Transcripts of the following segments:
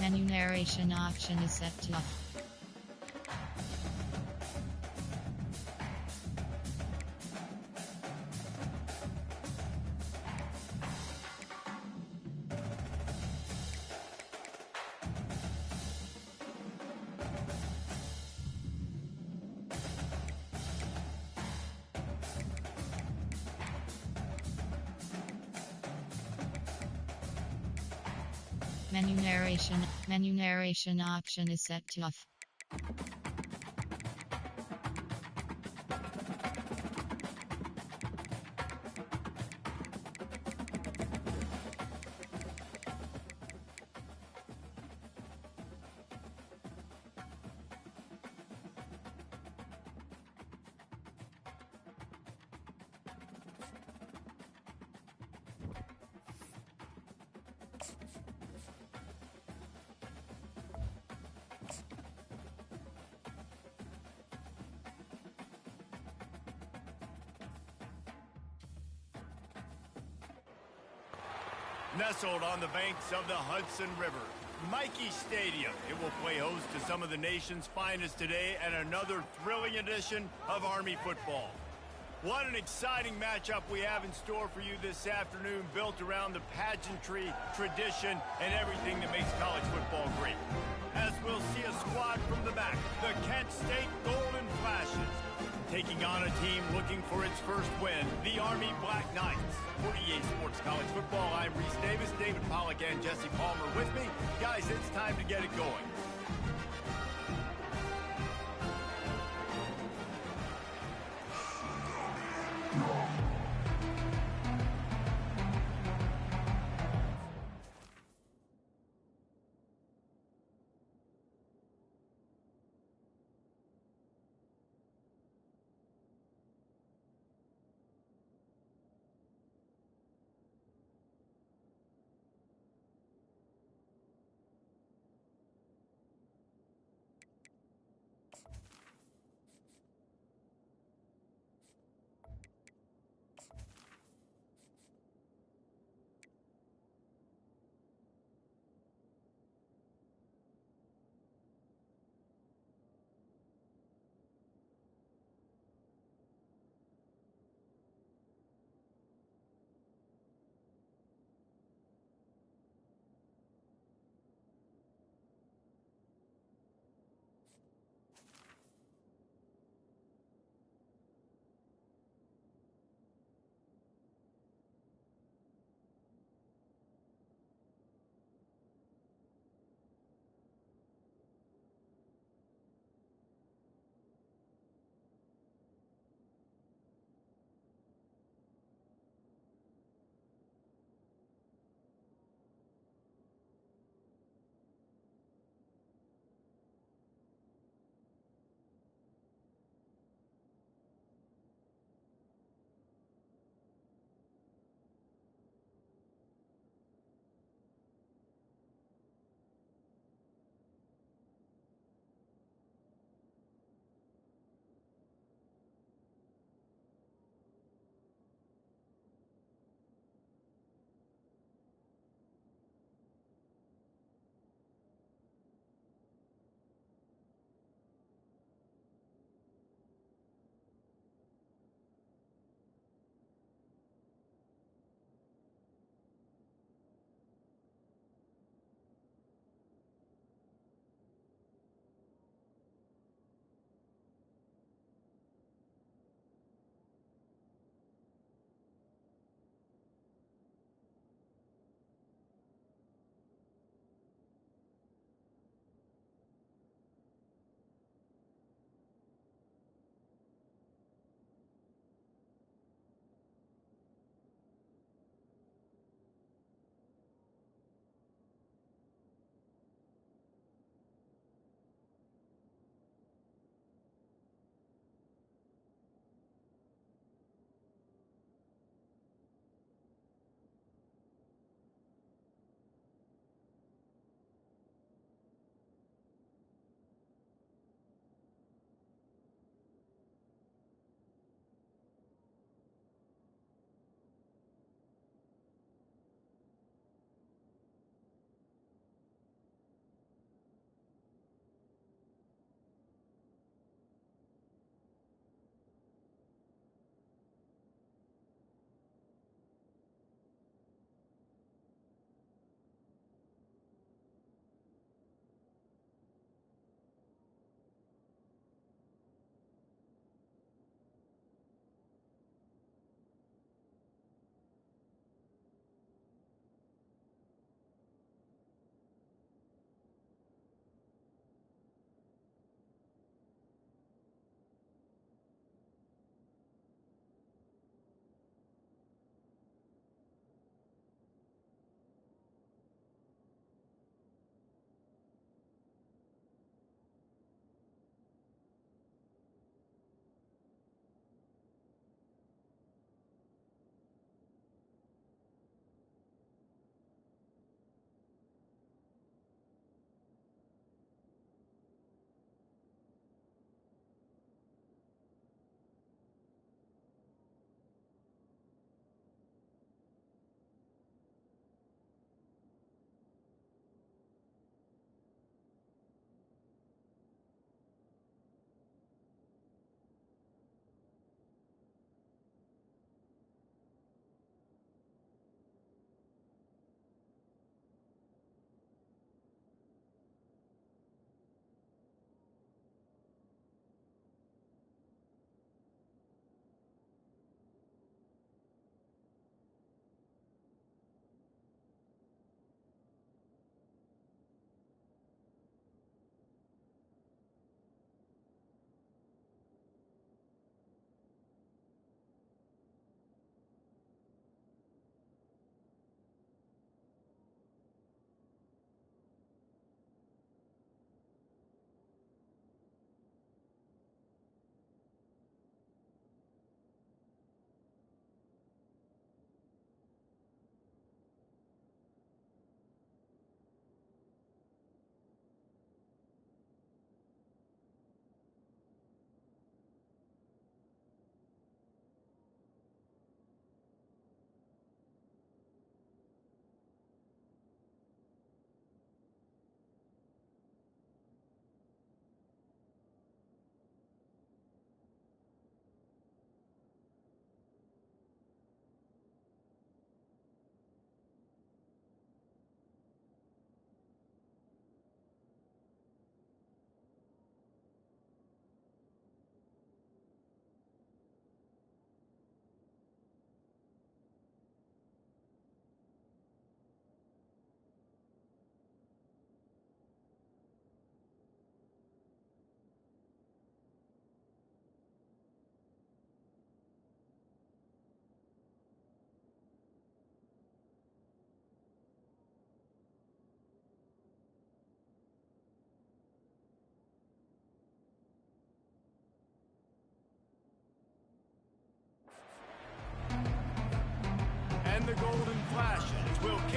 Menu narration option is set to off. Menu narration option is set to off. Nestled on the banks of the Hudson River, Michie Stadium. It will play host to some of the nation's finest today and another thrilling edition of Army football. What an exciting matchup we have in store for you this afternoon, built around the pageantry, tradition, and everything that makes college football great. As we'll see a squad from the back, the Kent State Golden Flashes, taking on a team looking for its first win, the Army Black Knights. For EA Sports College Football, I'm Reese Davis, David Pollack, and Jesse Palmer with me. Guys, it's time to get it going.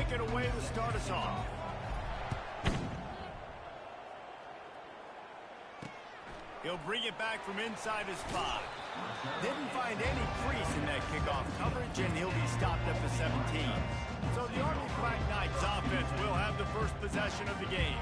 kick it away to start us off. He'll bring it back from inside his 5. Didn't find any crease in that kickoff coverage, and he'll be stopped at the 17. So the Army Black Knights offense will have the first possession of the game.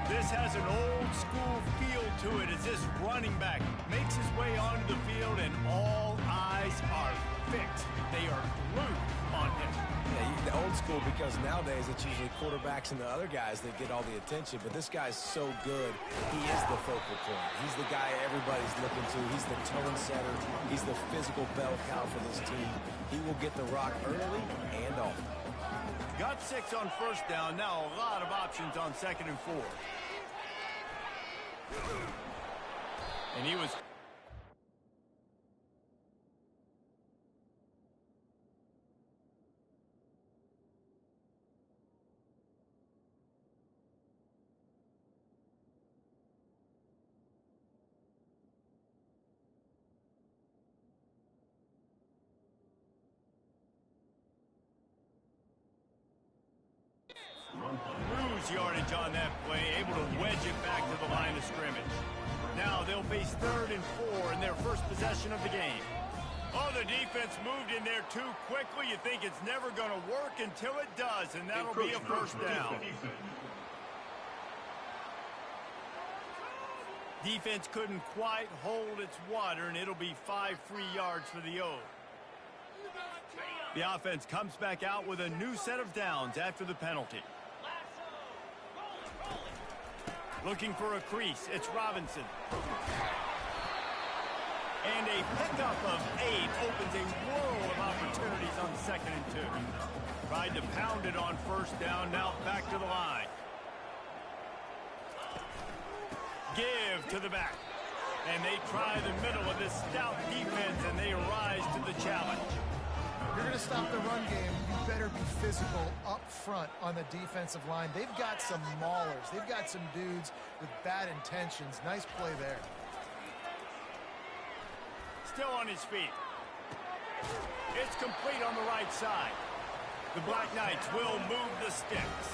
This has an old-school feel to it as this running back makes his way onto the field, and all eyes are fixed. They are glued on him. Yeah, the old school, because nowadays it's usually quarterbacks and the other guys that get all the attention, but this guy's so good, he is the focal point. He's the guy everybody's looking to. He's the tone setter. He's the physical bell cow for this team. He will get the rock early and often. Got 6 on first down. Now a lot of options on 2nd and 4. And he was... lose yardage on that play, able to wedge it back to the line of scrimmage. Now they'll face 3rd and 4 in their first possession of the game. Oh, the defense moved in there too quickly. You think it's never going to work until it does, and that'll be a first down. Defense couldn't quite hold its water, and it'll be 5 free yards for the O. The offense comes back out with a new set of downs after the penalty. Looking for a crease, it's Robinson. And a pickup of 8 opens a world of opportunities on 2nd and 2. Tried to pound it on first down, now back to the line. Give to the back. And they try the middle of this stout defense, and they rise to the challenge. If you're going to stop the run game, you better be physical up front on the defensive line. They've got some maulers. They've got some dudes with bad intentions. Nice play there. Still on his feet. It's complete on the right side. The Black Knights will move the sticks.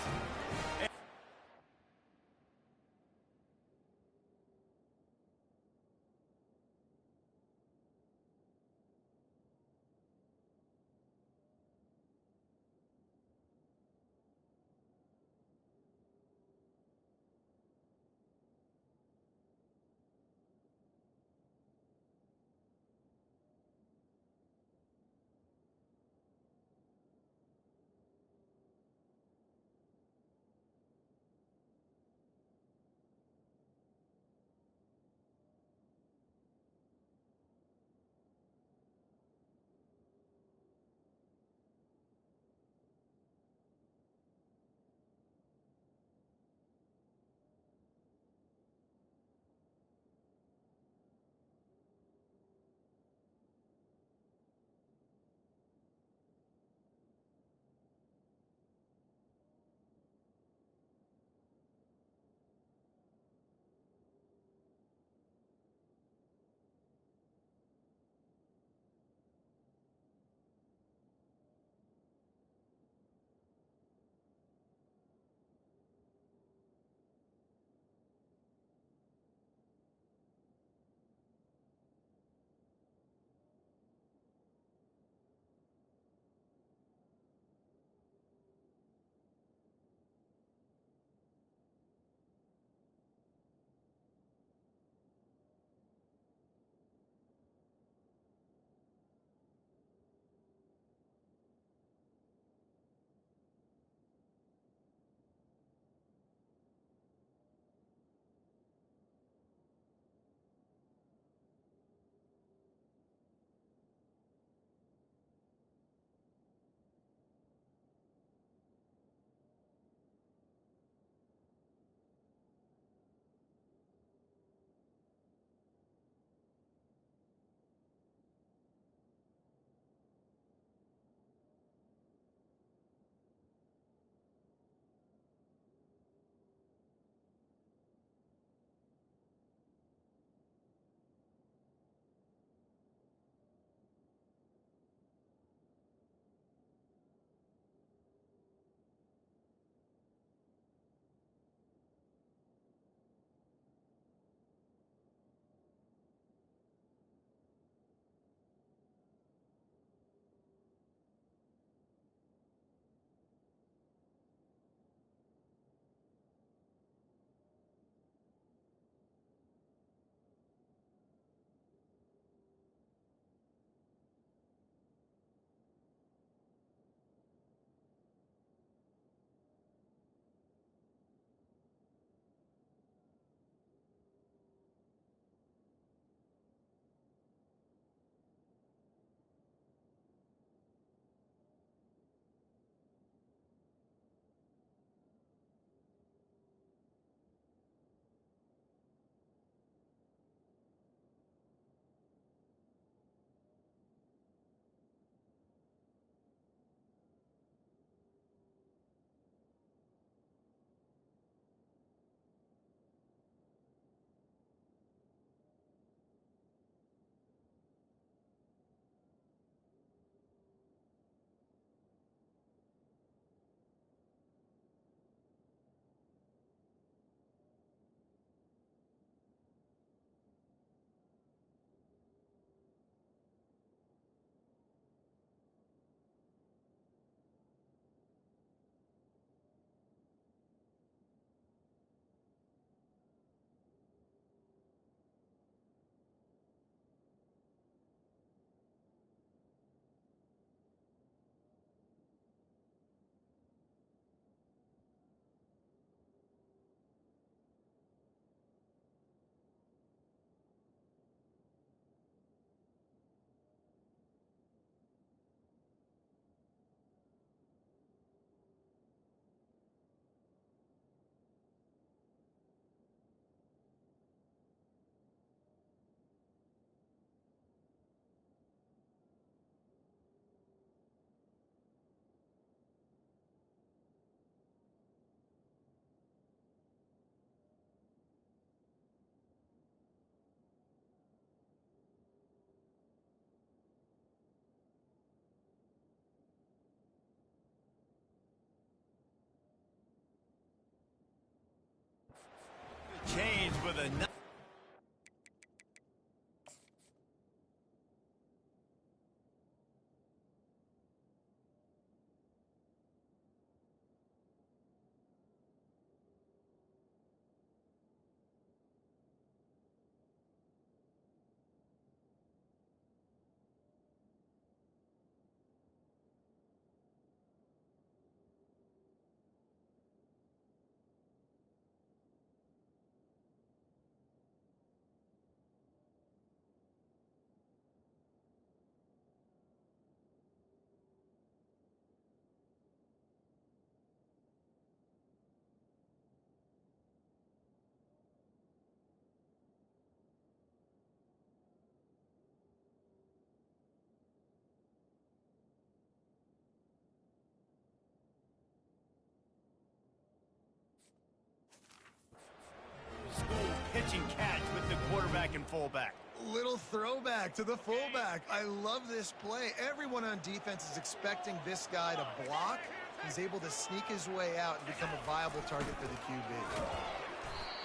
pitch and catch with the quarterback and fullback. Little throwback to the fullback. I love this play. Everyone on defense is expecting this guy to block. He's able to sneak his way out and become a viable target for the QB.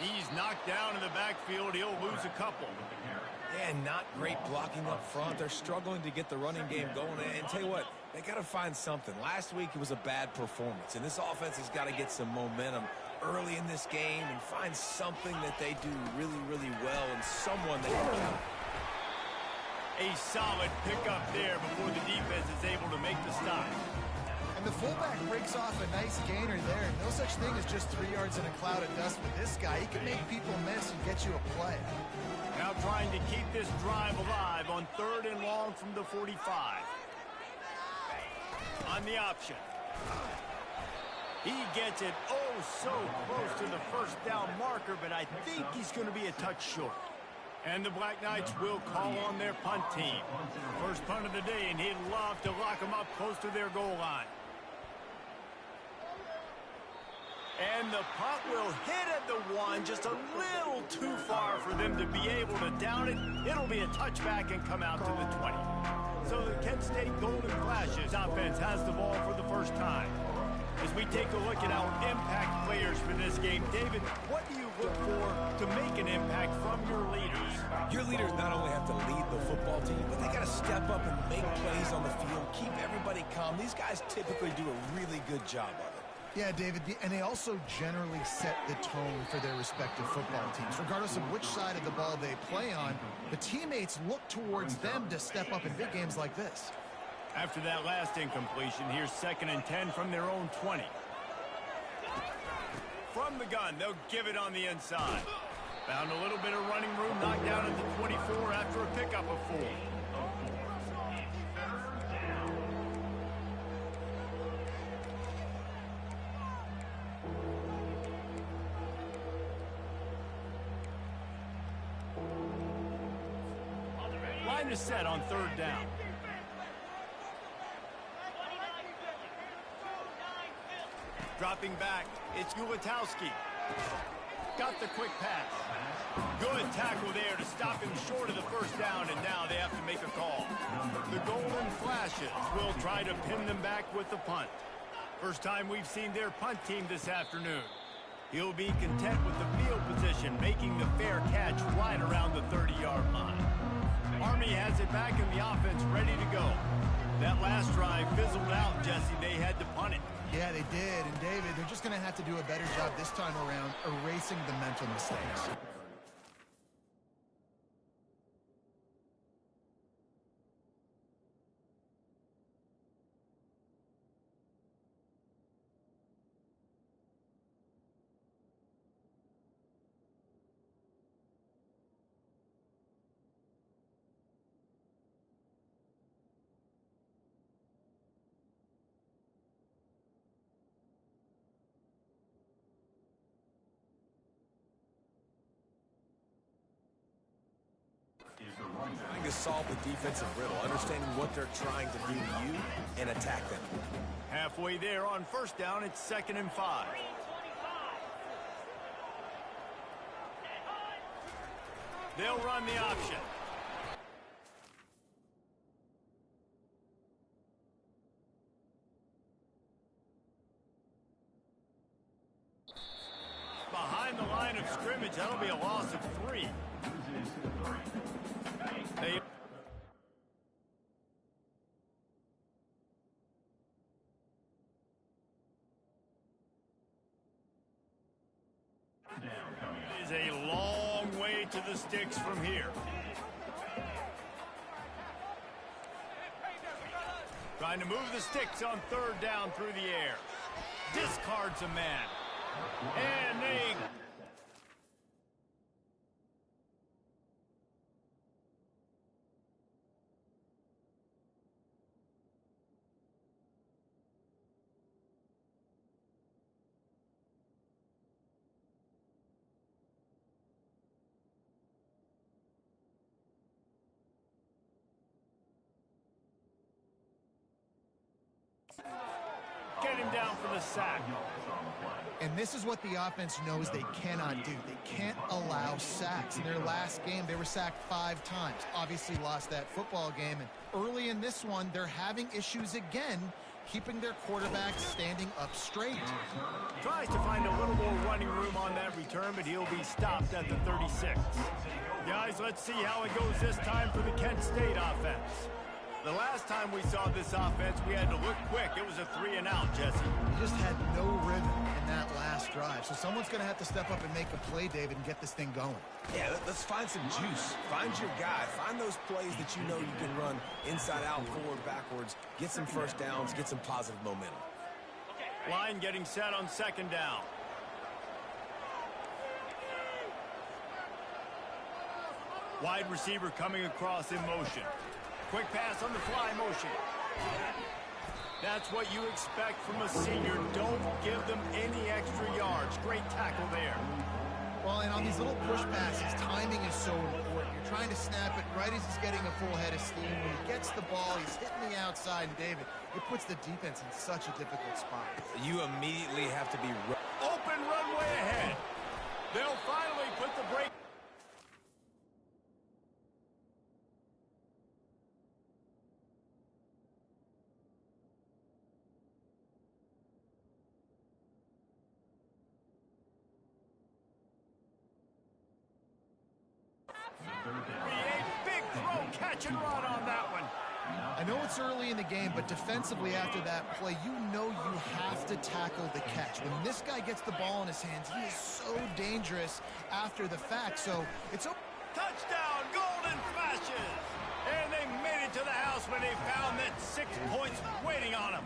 He's knocked down in the backfield. He'll lose a couple. And not great blocking up front. They're struggling to get the running game going. And tell you what, they got to find something. Last week it was a bad performance, and this offense has got to get some momentum early in this game and find something that they do really, really well and someone they can count. A solid pickup there before the defense is able to make the stop. And the fullback breaks off a nice gainer there. No such thing as just 3 yards in a cloud of dust with this guy. He can make people miss and get you a play. Now trying to keep this drive alive on 3rd and long from the 45. On the option. He gets it so close to the first down marker, but I think he's going to be a touch short. And the Black Knights will call on their punt team. First punt of the day, and he'd love to lock them up close to their goal line. And the punt will hit at the 1, just a little too far for them to be able to down it. It'll be a touchback and come out to the 20. So the Kent State Golden Flashes offense has the ball for the first time. As we take a look at our impact players for this game, David, what do you look for to make an impact from your leaders? Your leaders not only have to lead the football team, but they got to step up and make plays on the field, keep everybody calm. These guys typically do a really good job of it. Yeah, David, and they also generally set the tone for their respective football teams. Regardless of which side of the ball they play on, the teammates look towards them to step up in big games like this. After that last incompletion, here's 2nd and 10 from their own 20. From the gun, they'll give it on the inside. Found a little bit of running room, knocked down at the 24 after a pickup of 4. Line is set on 3rd down. Dropping back, it's Ulatowski. Got the quick pass. Good tackle there to stop him short of the first down, and now they have to make a call. The Golden Flashes will try to pin them back with the punt. First time we've seen their punt team this afternoon. He'll be content with the field position, making the fair catch right around the 30-yard line. Army has it back in the offense, ready to go. That last drive fizzled out, Jesse. They had to punt it. Yeah, they did. And, David, they're just going to have to do a better job this time around erasing the mental mistakes. Trying to solve the defensive riddle, understanding what they're trying to do to you and attack them. Halfway there on 1st down, it's 2nd and 5. They'll run the option. Behind the line of scrimmage, that'll be a loss of 3. They is a long way to the sticks from here. Trying to move the sticks on 3rd down through the air. Discards a man. And they... get him down for the sack. And this is what the offense knows they cannot do. They can't allow sacks. In their last game, they were sacked 5 times. Obviously lost that football game. And early in this one, they're having issues again, keeping their quarterback standing up straight. Tries to find a little more running room on that return, but he'll be stopped at the 36. Guys, let's see how it goes this time for the Kent State offense. The last time we saw this offense, we had to look quick. It was a 3-and-out, Jesse. He just had no rhythm in that last drive. So someone's going to have to step up and make a play, David, and get this thing going. Yeah, let's find some juice. Find your guy. Find those plays that you know you can run inside out, forward, backwards. Get some first downs. Get some positive momentum. Line getting set on 2nd down. Wide receiver coming across in motion. Quick pass on the fly motion. That's what you expect from a senior. Don't give them any extra yards. Great tackle there. Well, and on these little push passes, timing is so important. You're trying to snap it right as he's getting a full head of steam. When he gets the ball, he's hitting the outside, and David, it puts the defense in such a difficult spot. You immediately have to be open runway ahead. They'll finally put the brake. Big throw, catch and run on that one. I know it's early in the game, but defensively after that play, you know you have to tackle the catch. When this guy gets the ball in his hands, he is so dangerous after the fact. So it's a touchdown, Golden Flashes. And they made it to the house when they found that 6 points waiting on them.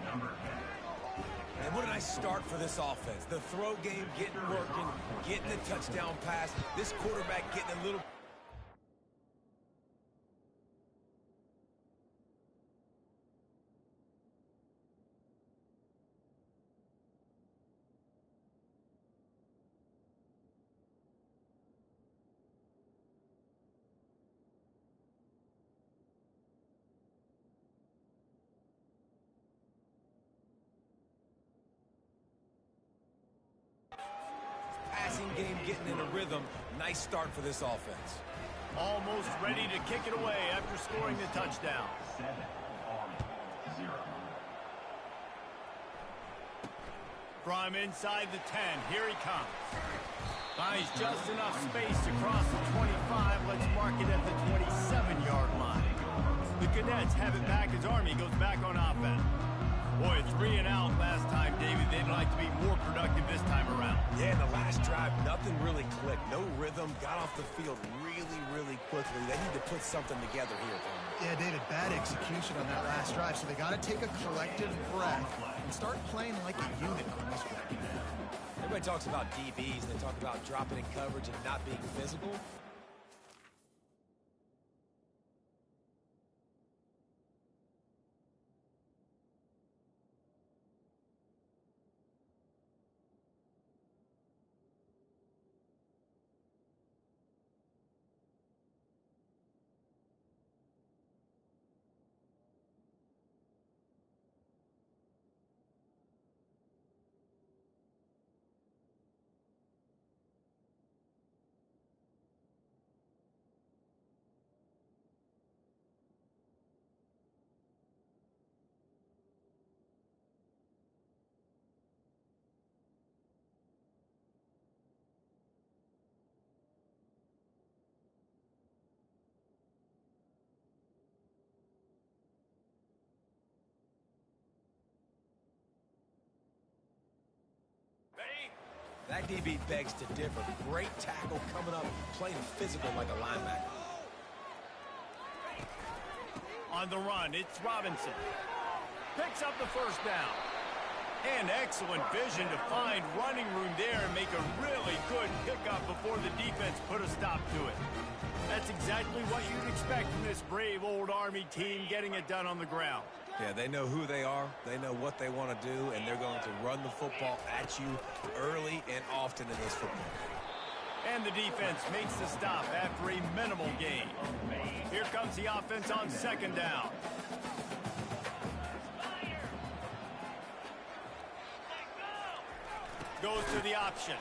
And what a nice start for this offense. The throw game getting working, getting the touchdown pass. This quarterback getting a little... Passing game getting in a rhythm. Nice start for this offense. Almost ready to kick it away after scoring the touchdown. From inside the 10, here he comes. Finds just enough space to cross the 25. Let's mark it at the 27-yard line. The Cadets have it back as Army goes back on offense. Boy, 3-and-out last time, David. They'd like to be more productive this time around. Yeah, in the last drive, nothing really clicked. No rhythm. Got off the field really quickly. They need to put something together here. Yeah, David, bad execution on that last drive. So they got to take a collective breath and start playing like a unit on this one. Everybody talks about DBs. They talk about dropping in coverage and not being physical. That DB begs to differ. Great tackle coming up, playing physical like a linebacker. On the run, it's Robinson. Picks up the first down. And excellent vision to find running room there and make a really good pickup before the defense put a stop to it. That's exactly what you'd expect from this brave old Army team, getting it done on the ground. Yeah, they know who they are, they know what they want to do, and they're going to run the football at you early and often in this football game. And the defense makes the stop after a minimal gain. Here comes the offense on 2nd down. goes to the option.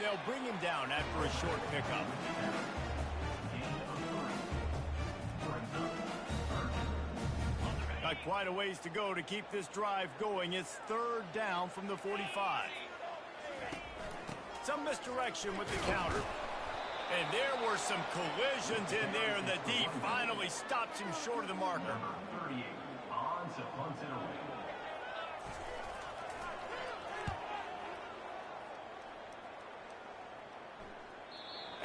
they'll bring him down after a short pickup. Got quite a ways to go to keep this drive going. It's third down from the 45. Some misdirection with the counter. And there were some collisions in there, and the D finally stops him short of the marker. Number 38, on to punt it away.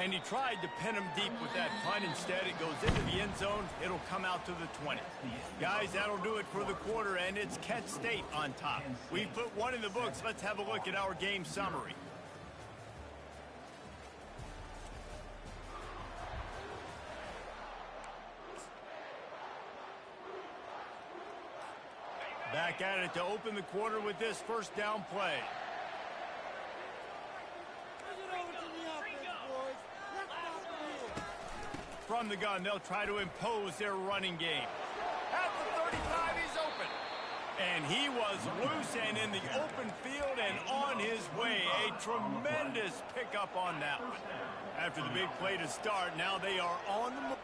And he tried to pin him deep with that punt. Instead, it goes into the end zone. It'll come out to the 20. Guys, that'll do it for the quarter, and it's Kent State on top. We've put one in the books. Let's have a look at our game summary. Back at it to open the quarter with this first down play. From the gun, they'll try to impose their running game. At the 35, he's open. And he was loose and in the open field and on his way. A tremendous pickup on that one. After the big play to start, now they are on the move.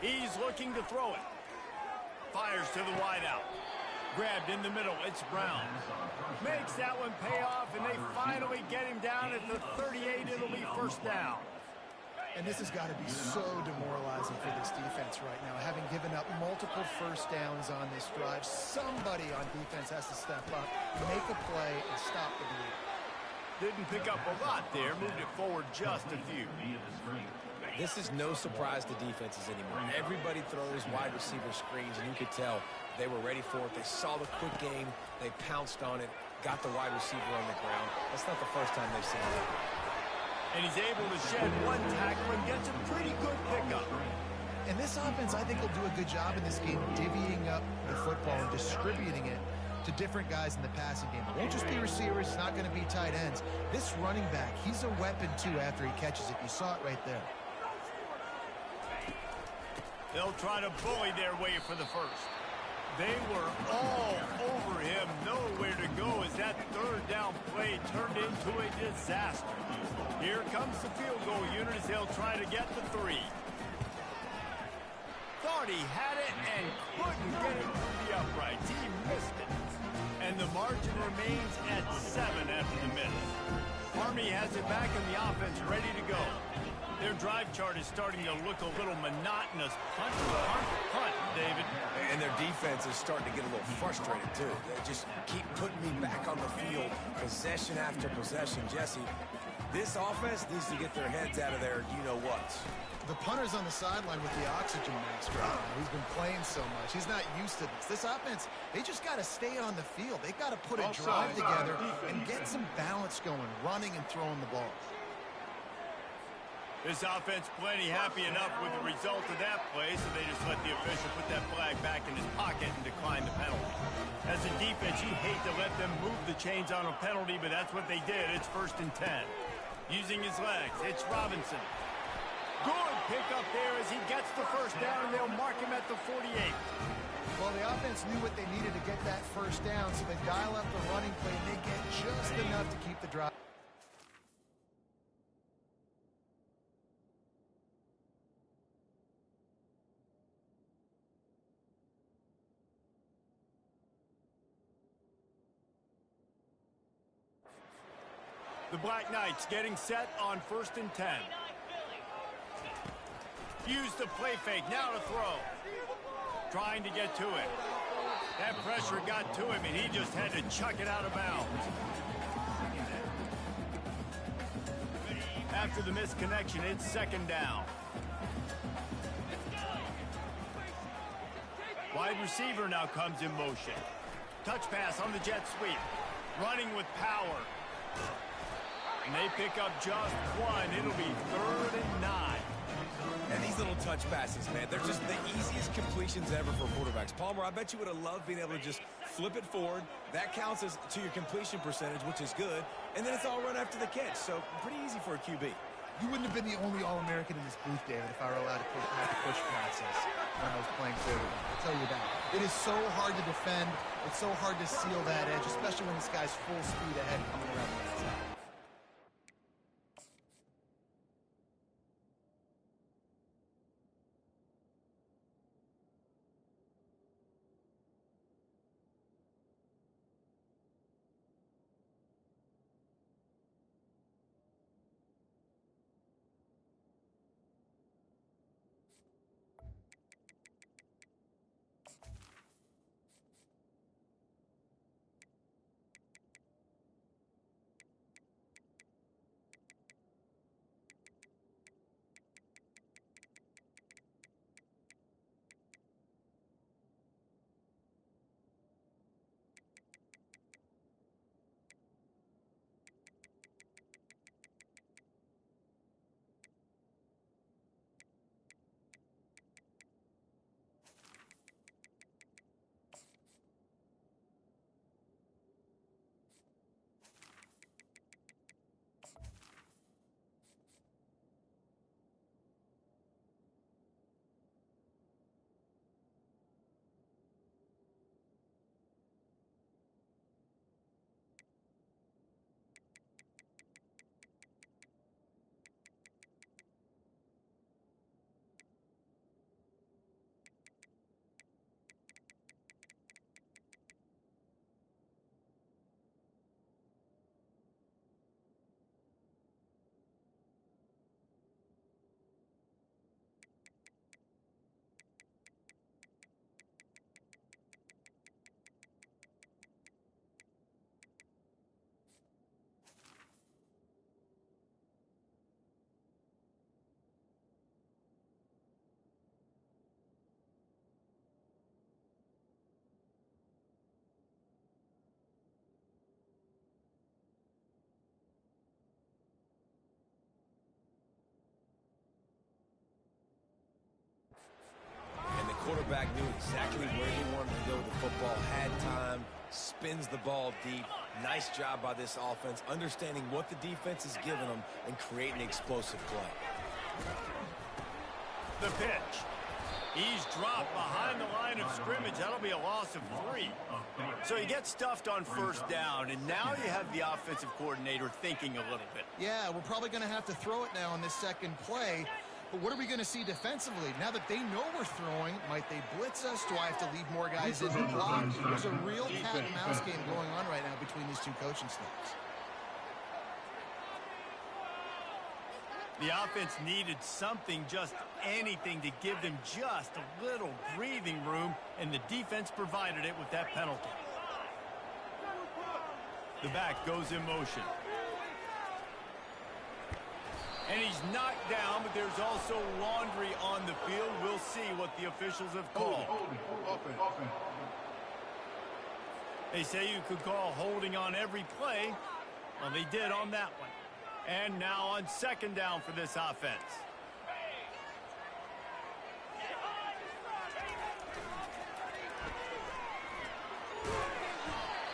He's looking to throw it. Fires to the wideout. Grabbed in the middle. It's Brown. Makes that one pay off, and they finally get him down at the 38. It'll be first down. And this has got to be so demoralizing for this defense right now. Having given up multiple first downs on this drive, somebody on defense has to step up, make a play, and stop the bleed. Didn't pick up a lot there. Moved it forward just a few. This is no surprise to defenses anymore. Everybody throws wide receiver screens, and you could tell they were ready for it. They saw the quick game. They pounced on it, got the wide receiver on the ground. That's not the first time they've seen it. And he's able to shed one tackle and gets a pretty good pickup. And this offense, I think, will do a good job in this game divvying up the football and distributing it to different guys in the passing game. It won't just be receivers. It's not going to be tight ends. This running back, he's a weapon, too, after he catches it. You saw it right there. They'll try to bully their way for the first. They were all over him. Nowhere to go as that third down play turned into a disaster. Here comes the field goal unit as they'll try to get the 3. Thought he had it and couldn't get it through the uprights. He missed it. And the margin remains at 7 after the miss. Army has it back in the offense, ready to go. Their drive chart is starting to look a little monotonous. Punt, punt, punt, David. And their defense is starting to get a little frustrated, too. They just keep putting me back on the field, possession after possession. Jesse, this offense needs to get their heads out of their you-know-whats. The punter's on the sideline with the oxygen mask right now. He's been playing so much. He's not used to this. This offense, they just got to stay on the field. They've got to put a drive together and get some balance going, running and throwing the ball. This offense plenty happy enough with the result of that play, so they just let the official put that flag back in his pocket and decline the penalty. As a defense, you hate to let them move the chains on a penalty, but that's what they did. It's 1st and 10. Using his legs, it's Robinson. Good pickup there as he gets the first down, and they'll mark him at the 48. Well, the offense knew what they needed to get that first down, so they dial up the running play, and they get just enough to keep the drive. The Black Knights getting set on 1st and 10. Use the play fake, now to throw. Trying to get to it. That pressure got to him, and he just had to chuck it out of bounds. After the misconnection, it's 2nd down. Wide receiver now comes in motion. Touch pass on the jet sweep. Running with power. And they pick up just one. It'll be 3rd and 9. And these little touch passes, man, they're just the easiest completions ever for quarterbacks. Palmer, I bet you would have loved being able to just flip it forward. That counts as to your completion percentage, which is good. And then it's all run after the catch. So pretty easy for a QB. You wouldn't have been the only All-American in this booth, David, if I were allowed to push passes when I was playing quarterback. I'll tell you that. It is so hard to defend. It's so hard to seal that edge, especially when this guy's full speed ahead coming around the outside. Quarterback knew exactly where he wanted to go with the football, had time, spins the ball deep. Nice job by this offense, understanding what the defense is giving them and creating explosive play. The pitch. He's dropped behind the line of scrimmage. That'll be a loss of 3. So he gets stuffed on first down, and now you have the offensive coordinator thinking a little bit. Yeah, we're probably going to have to throw it now on this second play. But what are we going to see defensively? Now that they know we're throwing, might they blitz us? Do I have to leave more guys in the block? There's a real cat and mouse game going on right now between these two coaching staffs. The offense needed something, just anything, to give them just a little breathing room, and the defense provided it with that penalty. The back goes in motion. And he's knocked down, but there's also laundry on the field. We'll see what the officials have called. They say you could call holding on every play. Well, they did on that one. And now on second down for this offense.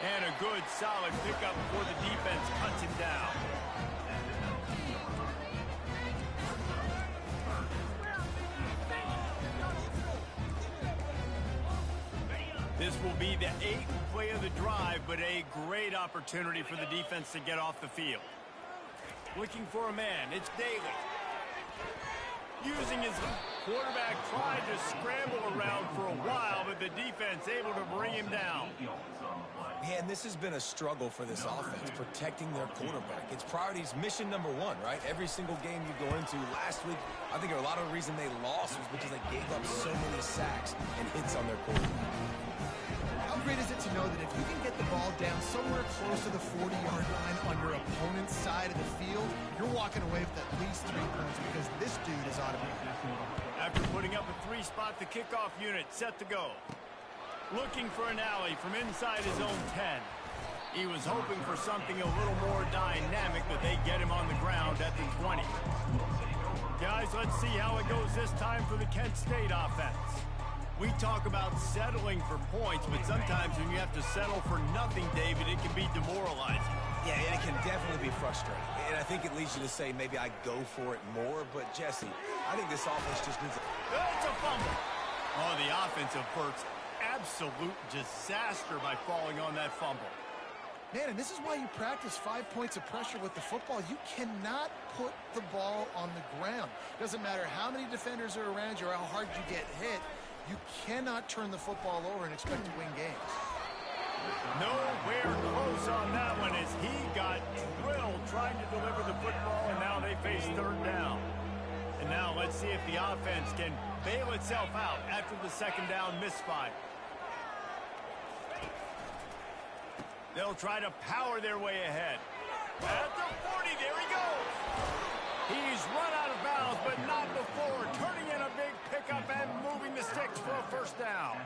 And a good, solid pickup before the defense cuts him down. This will be the 8th play of the drive, but a great opportunity for the defense to get off the field. Looking for a man, it's Daly. Using his quarterback, tried to scramble around for a while, but the defense able to bring him down. Man, this has been a struggle for this offense, protecting their quarterback. It's priorities, mission number 1, right? Every single game you go into. Last week, I think a lot of the reason they lost was because they gave up so many sacks and hits on their quarterback. How great is it to know that if you can get the ball down somewhere close to the 40-yard line on your opponent's side of the field, you're walking away with at least 3 points because this dude is automatic. After putting up a 3-spot, the kickoff unit set to go. Looking for an alley from inside his own 10. He was hoping for something a little more dynamic, but they get him on the ground at the 20. Guys, let's see how it goes this time for the Kent State offense. We talk about settling for points, but sometimes when you have to settle for nothing, David, it can be demoralizing. Yeah, and it can definitely be frustrating. And I think it leads you to say maybe I go for it more. But, Jesse, I think this offense just needs a... It's a fumble. Oh, the offense averts absolute disaster by falling on that fumble. Man, and this is why you practice 5 points of pressure with the football. You cannot put the ball on the ground. Doesn't matter how many defenders are around you or how hard you get hit. You cannot turn the football over and expect to win games. Nowhere close on that one as he got drilled trying to deliver the football, and now they face third down. And now let's see if the offense can bail itself out after the second down misfire. They'll try to power their way ahead. At the 40, there he goes. He's run out of bounds, but not before turning in a big pickup and moving the sticks for a first down.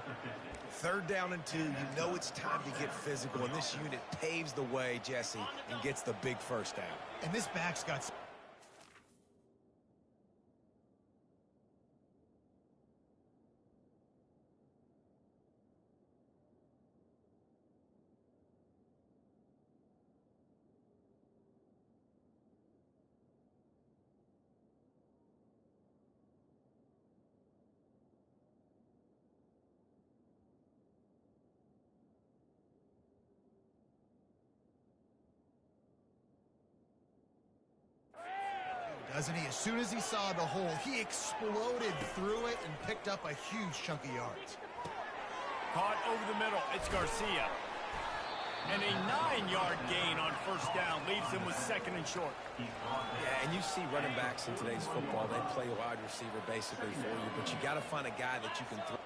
3rd down and 2, you know it's time to get physical, and this unit paves the way, Jesse, and gets the big first down. And this back's got... Doesn't he? As soon as he saw the hole, he exploded through it and picked up a huge chunk of yards. Caught over the middle. It's Garcia. And a 9-yard gain on first down leaves him with 2nd and short. Yeah, and you see running backs in today's football, they play wide receiver basically for you, but you got to find a guy that you can throw.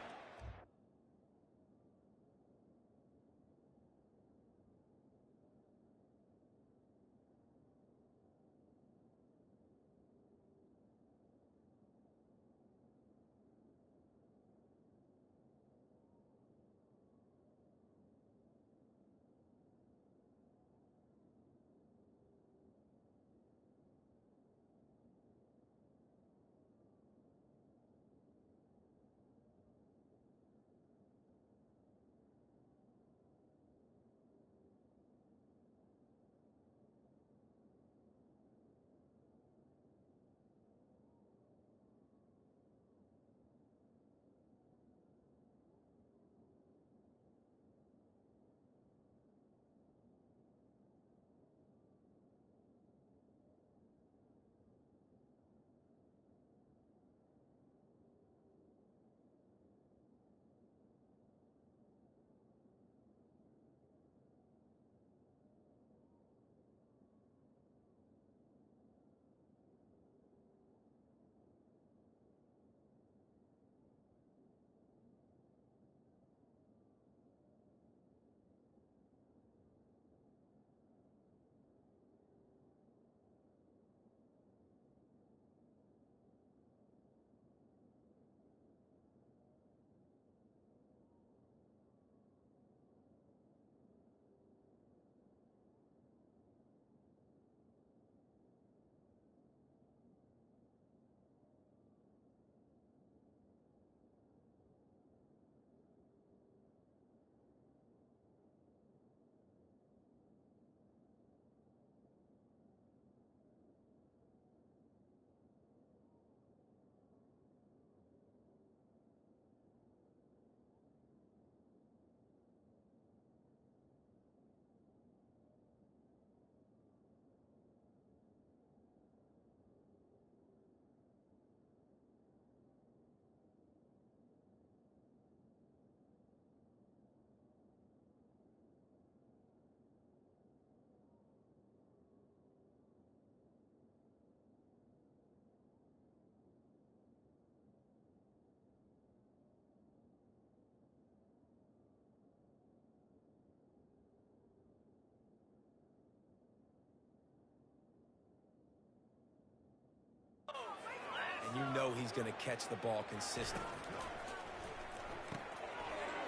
And you know he's going to catch the ball consistently.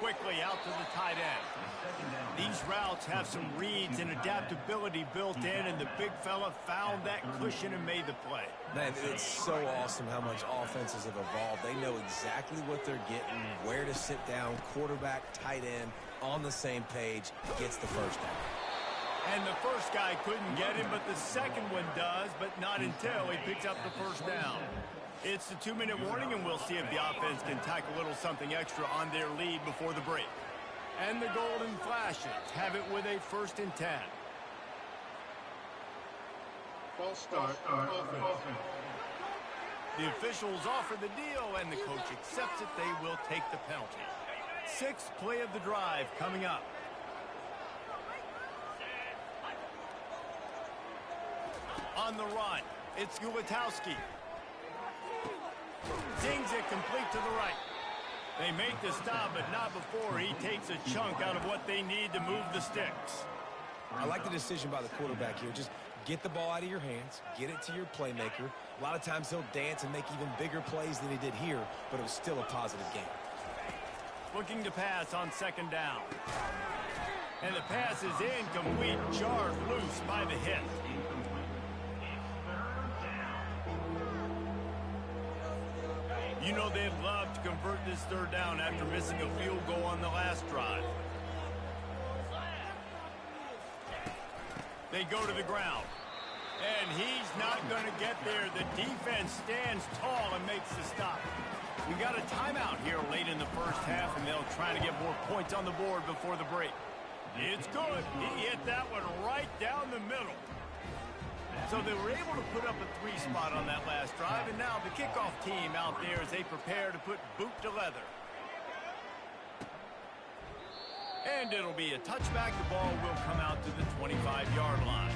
quickly out to the tight end. These routes have some reads and adaptability built in, and the big fella found that cushion and made the play. Man, it's so awesome how much offenses have evolved. They know exactly what they're getting, where to sit down, quarterback, tight end, on the same page, gets the first down. And the first guy couldn't get him, but the second one does, but not until he picks up the first down. It's the 2-minute warning, and we'll see if the offense can tack a little something extra on their lead before the break. And the Golden Flashes have it with a 1st and 10. False start. Offense. The officials offer the deal, and the coach accepts it. They will take the penalty. 6th play of the drive coming up. On the run, it's Gulitowski. Zings it complete to the right. They make the stop, but not before he takes a chunk out of what they need to move the sticks. I like the decision by the quarterback here. Just get the ball out of your hands, get it to your playmaker. A lot of times he'll dance and make even bigger plays than he did here, but it was still a positive game. Looking to pass on 2nd down. And the pass is incomplete, jarred loose by the hit. You know they'd love to convert this 3rd down after missing a field goal on the last drive. They go to the ground. And he's not going to get there. The defense stands tall and makes the stop. We got a timeout here late in the first half, and they'll try to get more points on the board before the break. It's good. He hit that one right down the middle. So they were able to put up a 3 spot on that last drive, and now the kickoff team out there as they prepare to put boot to leather. And it'll be a touchback. The ball will come out to the 25-yard line.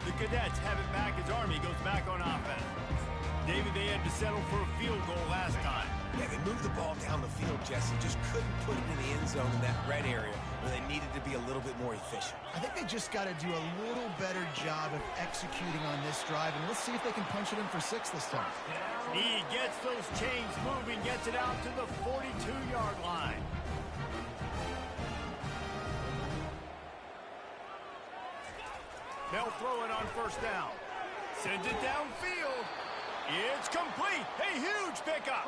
The Cadets have it back as Army goes back on offense. David, they had to settle for a field goal last time. Yeah, they moved the ball down the field, Jesse. Just couldn't put it in the end zone in that red area where they needed to be a little bit more efficient. I think they just got to do a little better job of executing on this drive, and let's see if they can punch it in for 6 this time. He gets those chains moving, gets it out to the 42-yard line. They'll throw it on 1st down. Sends it downfield. It's complete. A huge pickup.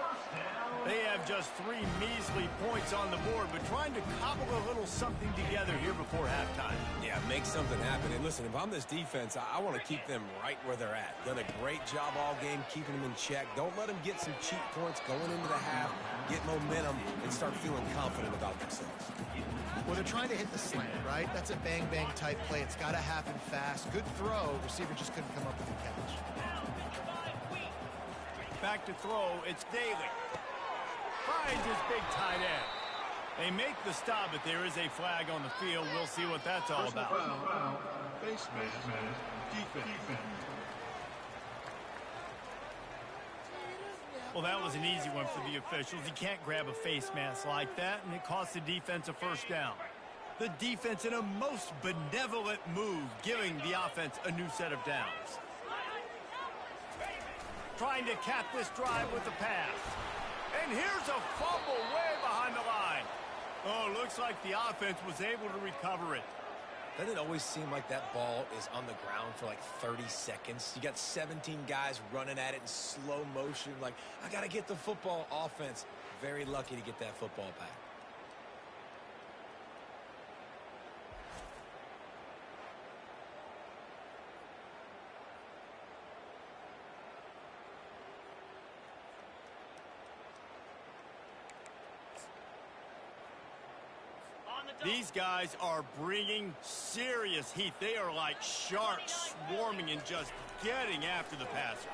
They have just 3 measly points on the board, but trying to cobble a little something together here before halftime. Yeah, make something happen. And listen, if I'm this defense, I want to keep them right where they're at. Done a great job all game keeping them in check. Don't let them get some cheat points going into the half, get momentum, and start feeling confident about themselves. Well, they're trying to hit the slant, right? That's a bang-bang type play. It's got to happen fast. Good throw. Receiver just couldn't come up with the catch. Back to throw, it's Daly. Finds his big tight end. They make the stop, but there is a flag on the field. We'll see what that's all about. Foul. Face mask. Defense. Well, that was an easy one for the officials. You can't grab a face mask like that, and it cost the defense a first down. The defense in a most benevolent move, giving the offense a new set of downs. Trying to cap this drive with a pass. And here's a fumble way behind the line. Oh, looks like the offense was able to recover it. Doesn't it always seem like that ball is on the ground for like 30 seconds? You got 17 guys running at it in slow motion. Like, I got to get the football. Offense, very lucky to get that football back. These guys are bringing serious heat. They are like sharks swarming and just getting after the passer.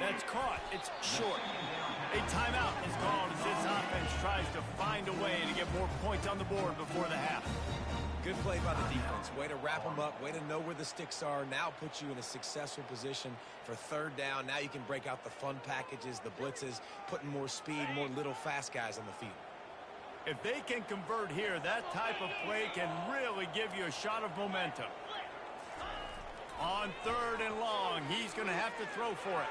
That's caught. It's short. A timeout is called as this offense tries to find a way to get more points on the board before the half. Good play by the defense. Way to wrap them up. Way to know where the sticks are. Now puts you in a successful position for third down. Now you can break out the fun packages, the blitzes, putting more speed, more little fast guys on the field. If they can convert here, that type of play can really give you a shot of momentum. On third and long, he's going to have to throw for it.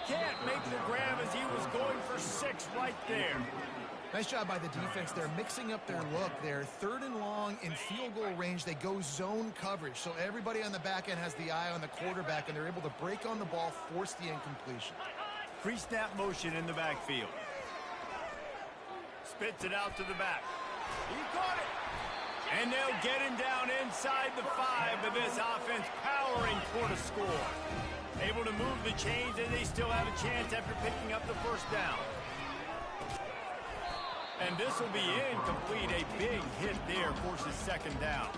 Can't make the grab as he was going for 6 right there. Nice job by the defense. They're mixing up their look. They're third and long in field goal range. They go zone coverage. So everybody on the back end has the eye on the quarterback, and they're able to break on the ball, force the incompletion. Pre-snap motion in the backfield. Spits it out to the back. He caught it. And they'll get him down inside the 5, but this offense powering toward a score. Able to move the chains, and they still have a chance after picking up the first down. And this will be incomplete. A big hit there forces second down.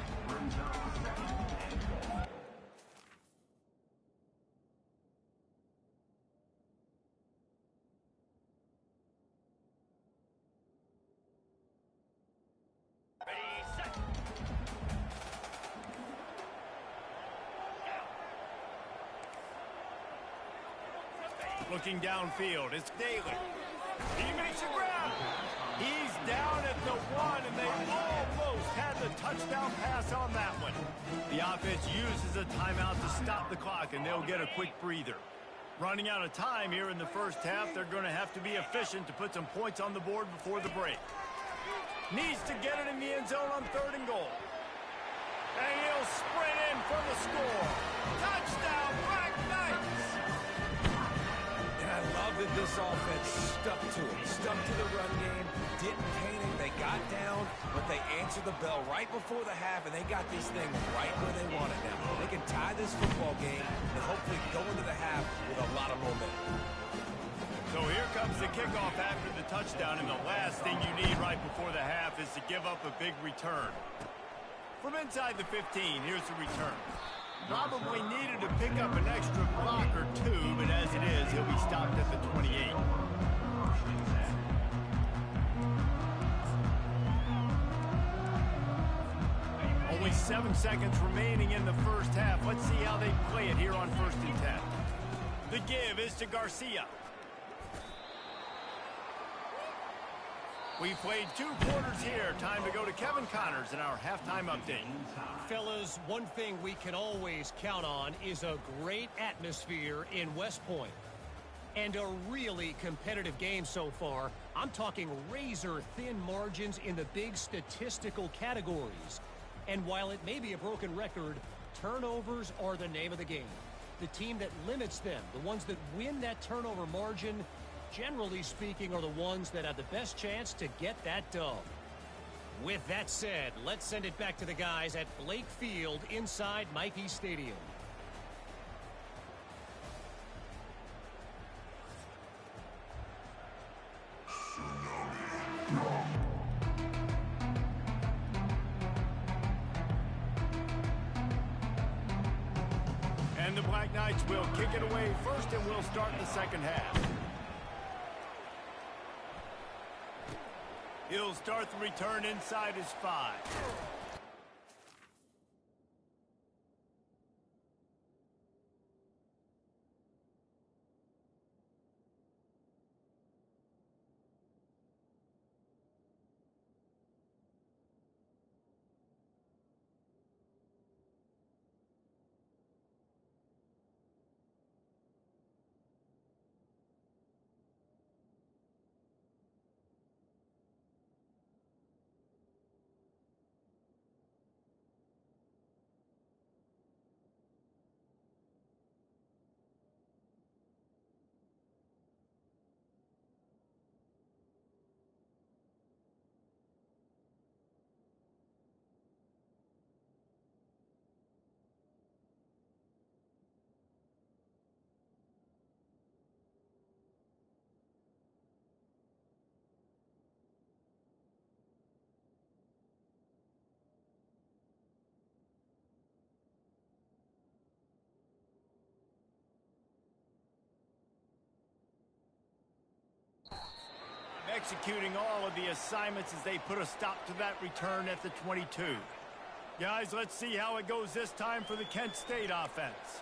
Looking downfield, it's Daly. He makes the grab. He's down at the 1, and they almost had the touchdown pass on that one. The offense uses a timeout to stop the clock, and they'll get a quick breather. Running out of time here in the first half, they're going to have to be efficient to put some points on the board before the break. Needs to get it in the end zone on third and goal. And he'll sprint in for the score. Touchdown, Black Knights! I love that this offense stuck to it, stuck to the run game, didn't panic, they got down, but they answered the bell right before the half, and they got this thing right where they want it now. They can tie this football game and hopefully go into the half with a lot of momentum. So here comes the kickoff after the touchdown, and the last thing you need right before the half is to give up a big return. From inside the 15, here's the return. Probably needed to pick up an extra block or 2, but as it is, he'll be stopped at the 28. Only 7 seconds remaining in the first half. Let's see how they play it here on 1st and 10. The give is to Garcia. We played 2 quarters here. Time to go to Kevin Connors in our halftime update. Fellas, one thing we can always count on is a great atmosphere in West Point. And a really competitive game so far. I'm talking razor-thin margins in the big statistical categories. And while it may be a broken record, turnovers are the name of the game. The team that limits them, the ones that win that turnover margin, generally speaking, are the ones that have the best chance to get that dub. With that said, let's send it back to the guys at Blake Field inside Michie Stadium. And And the Black Knights will kick it away first, and we'll start the second half. He'll start the return inside his 5. Executing all of the assignments as they put a stop to that return at the 22. Guys, let's see how it goes this time for the Kent State offense.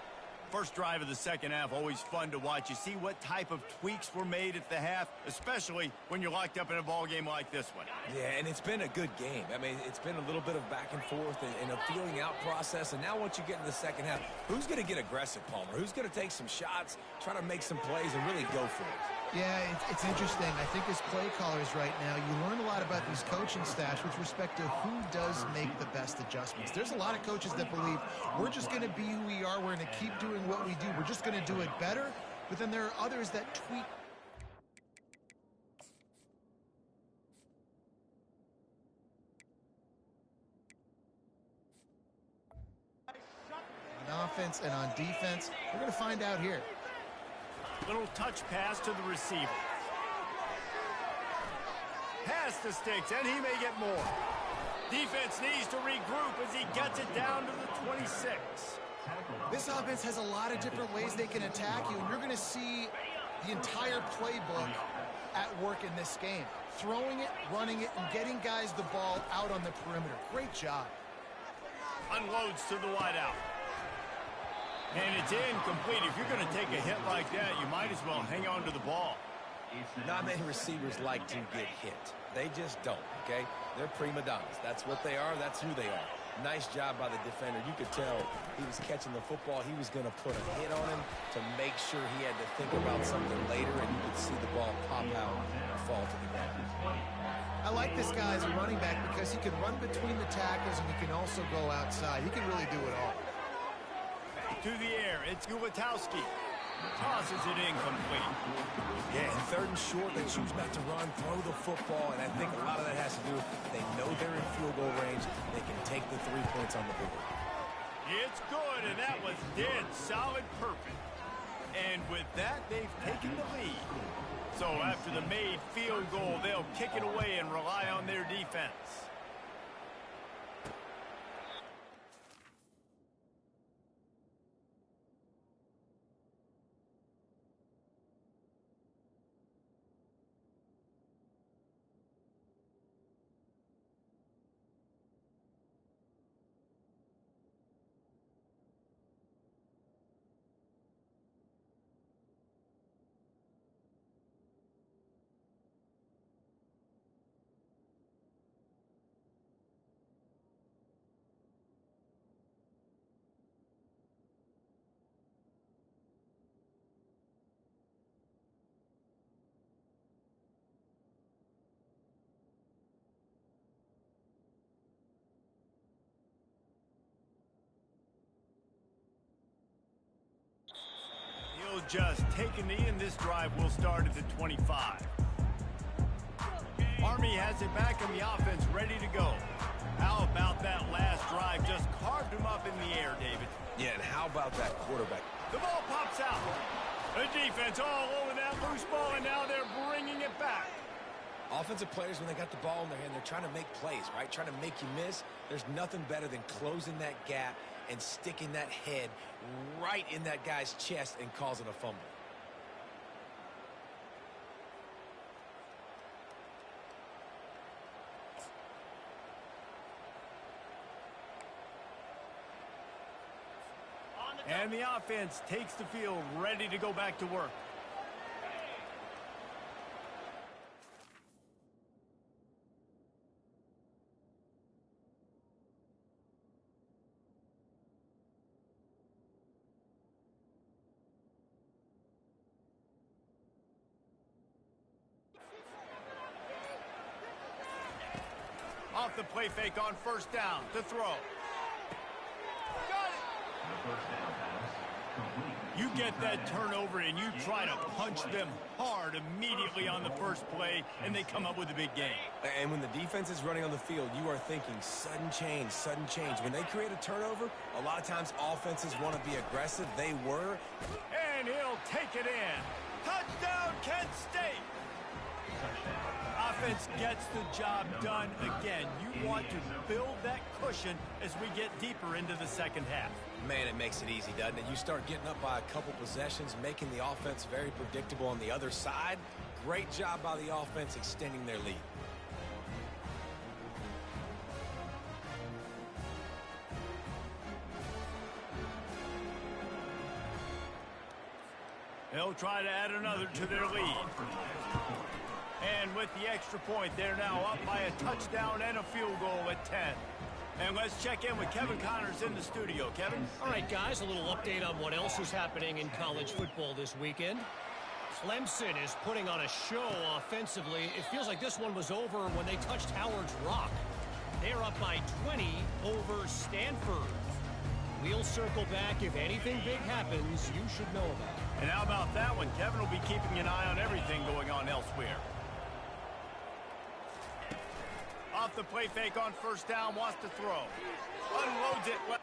First drive of the second half, always fun to watch. You see what type of tweaks were made at the half, especially when you're locked up in a ball game like this one. Yeah, and it's been a good game. I mean, it's been a little bit of back and forth and a feeling out process. And now once you get in the second half, who's going to get aggressive, Palmer? Who's going to take some shots, try to make some plays, and really go for it? Yeah, it's interesting. I think as play callers right now, you learn a lot about these coaching staffs with respect to who does make the best adjustments. There's a lot of coaches that believe we're just going to be who we are. We're going to keep doing what we do. We're just going to do it better. But then there are others that tweak. On offense and on defense, we're going to find out here. Little touch pass to the receiver. Pass the sticks, and he may get more. Defense needs to regroup as he gets it down to the 26. This offense has a lot of different ways they can attack you, and you're going to see the entire playbook at work in this game. Throwing it, running it, and getting guys the ball out on the perimeter. Great job. Unloads to the wideout. And it's incomplete. If you're going to take a hit like that, you might as well hang on to the ball. Not many receivers like to get hit. They just don't, okay? They're prima donnas. That's what they are. That's who they are. Nice job by the defender. You could tell he was catching the football. He was going to put a hit on him to make sure he had to think about something later, and you could see the ball pop out and fall to the ground. I like this guy as a running back because he can run between the tackles and he can also go outside. He can really do it all. To the air, it's Gulatowski. Tosses it incomplete. Yeah, and third and short, they choose not to run, throw the football, and I think a lot of that has to do with they know they're in field goal range. They can take the 3 points on the board. It's good, and that was dead solid perfect. And with that, they've taken the lead. So after the made field goal, they'll kick it away and rely on their defense. Just taking the in. This drive will start at the 25. Army has it back in the offense, ready to go. How about that last drive? Just carved him up in the air, David. Yeah, and how about that quarterback? The ball pops out. The defense all over that loose ball, and now they're bringing it back. Offensive players, when they got the ball in their hand, they're trying to make plays, right? Trying to make you miss. There's nothing better than closing that gap and sticking that head right in that guy's chest and causing a fumble. And the offense takes the field, ready to go back to work. Off the play fake on first down to throw. Got it. The first down pass complete. You get that turnover and you try to punch them hard immediately on the first play, and they come up with a big gain. And when the defense is running on the field, you are thinking sudden change, sudden change. When they create a turnover, a lot of times offenses want to be aggressive. They were. And he'll take it in. Touchdown, Kent State. Offense gets the job done again. You want to build that cushion as we get deeper into the second half. Man, it makes it easy, doesn't it? You start getting up by a couple possessions, making the offense very predictable on the other side. Great job by the offense extending their lead. They'll try to add another to their lead. And with the extra point, they're now up by a touchdown and a field goal at 10. And let's check in with Kevin Connors in the studio. Kevin? All right, guys, a little update on what else is happening in college football this weekend. Clemson is putting on a show offensively. It feels like this one was over when they touched Howard's Rock. They're up by 20 over Stanford. We'll circle back. If anything big happens, you should know about it. And how about that one? Kevin will be keeping an eye on everything going on elsewhere. Off the play fake on first down, wants to throw. Unloads it.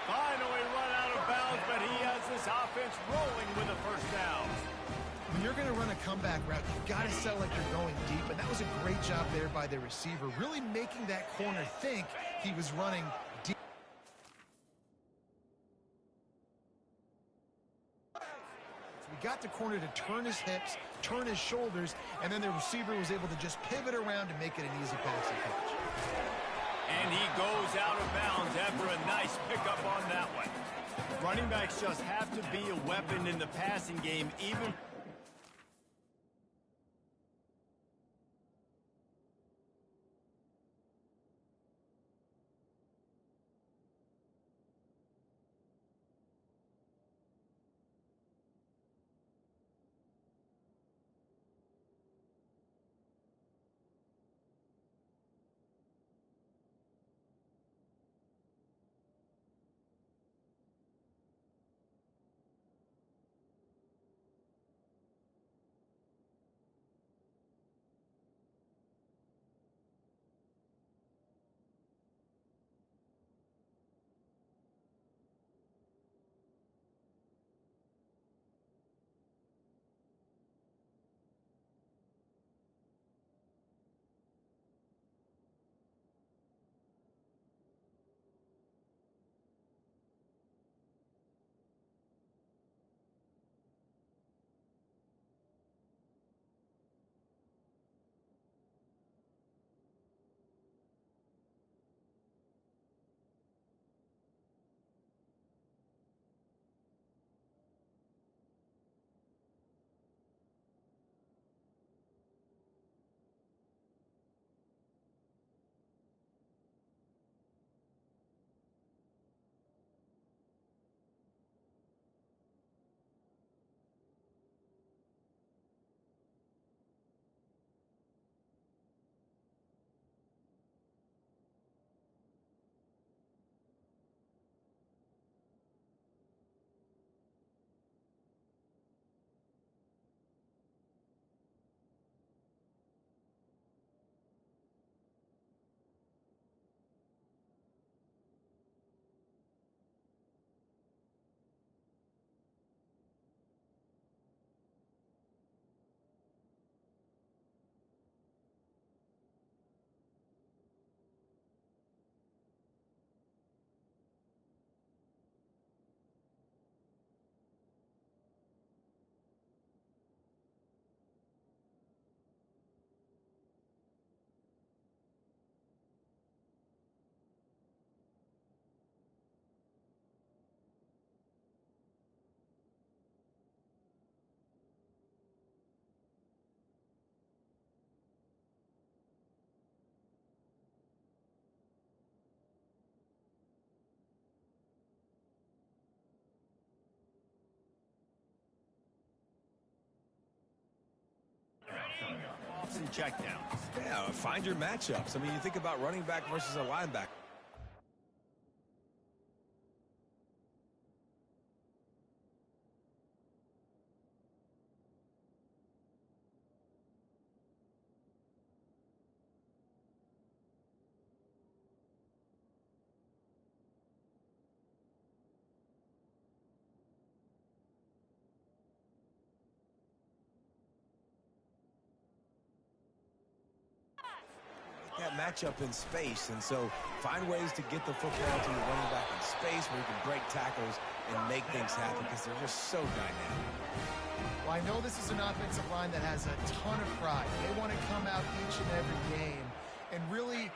Finally run out of bounds, but he has this offense rolling with a first down. When you're going to run a comeback route, you've got to sell like you're going deep, and that was a great job there by the receiver, really making that corner think he was running deep. So we got the corner to turn his hips, turn his shoulders, and then the receiver was able to just pivot around to make it an easy pass and catch. And he goes out of bounds after a nice pickup on that one. Running backs just have to be a weapon in the passing game, even wideouts and checkdowns. Yeah, find your matchups. I mean, you think about running back versus a linebacker. That matchup in space, and so find ways to get the football to your running back in space where you can break tackles and make things happen because they're just so dynamic. Well, I know this is an offensive line that has a ton of pride. They want to come out each and every game and really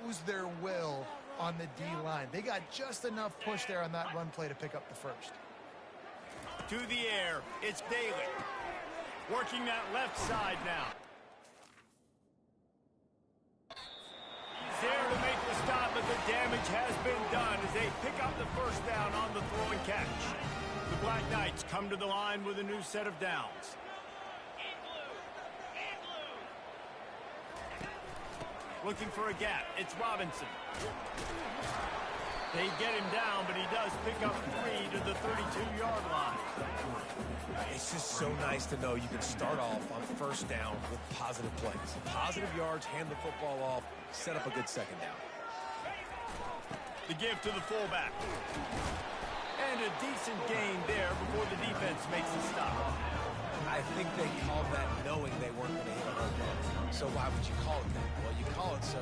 impose their will on the D-line. They got just enough push there on that run play to pick up the first. To the air, it's Daly. Working that left side now. He's there to make the stop, but the damage has been done as they pick up the first down on the throw and catch. The Black Knights come to the line with a new set of downs. Looking for a gap. It's Robinson. They get him down, but he does pick up 3 to the 32-yard line. It's just so nice to know you can start off on first down with positive plays. Positive yards, hand the football off, set up a good second down. The give to the fullback. And a decent gain there before the defense makes a stop. I think they called that knowing they weren't going to hit a home run. So why would you call it that? Well, you call it so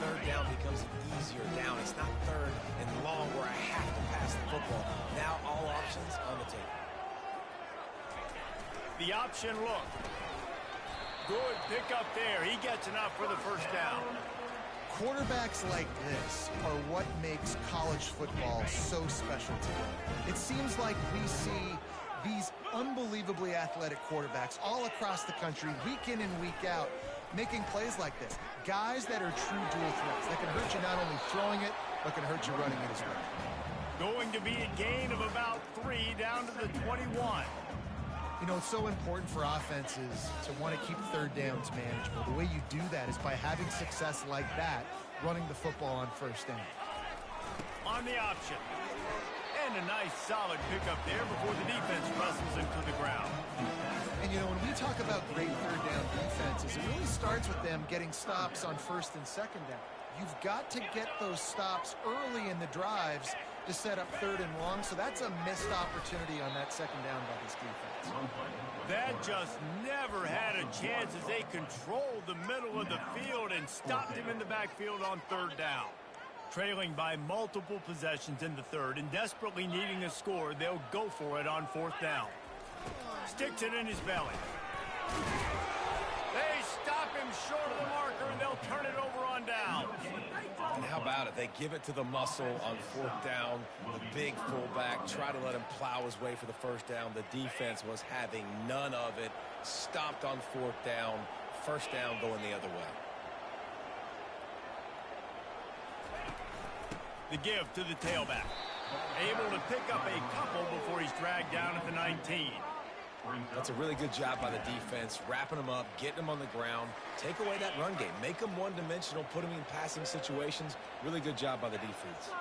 third down becomes an easier down. It's not third and long where I have to pass the football. Now all options on the table. The option look. Good pickup there. He gets enough for the first down. Quarterbacks like this are what makes college football so special today. It seems like we see these unbelievably athletic quarterbacks all across the country, week in and week out, making plays like this. Guys that are true dual threats. That can hurt you not only throwing it, but can hurt you running it as well. Going to be a gain of about 3 down to the 21. You know, it's so important for offenses to want to keep third downs manageable. The way you do that is by having success like that, running the football on first down. On the option. And a nice solid pickup there before the defense wrestles him to the ground. And, you know, when we talk about great third down defenses, it really starts with them getting stops on first and second down. You've got to get those stops early in the drives to set up 3rd and long, so that's a missed opportunity on that 2nd down by this defense. That just never had a chance as they controlled the middle of the field and stopped him in the backfield on 3rd down. Trailing by multiple possessions in the 3rd and desperately needing a score, they'll go for it on 4th down. Sticks it in his belly. They stop him short of the marker, and they'll turn it over on down. And how about it? They give it to the muscle on 4th down. The big fullback, try to let him plow his way for the 1st down. The defense was having none of it. Stopped on 4th down. 1st down going the other way. The give to the tailback. Able to pick up a couple before he's dragged down at the 19. That's a really good job by the defense, wrapping them up, getting them on the ground. Take away that run game. Make them one-dimensional, put them in passing situations. Really good job by the defense.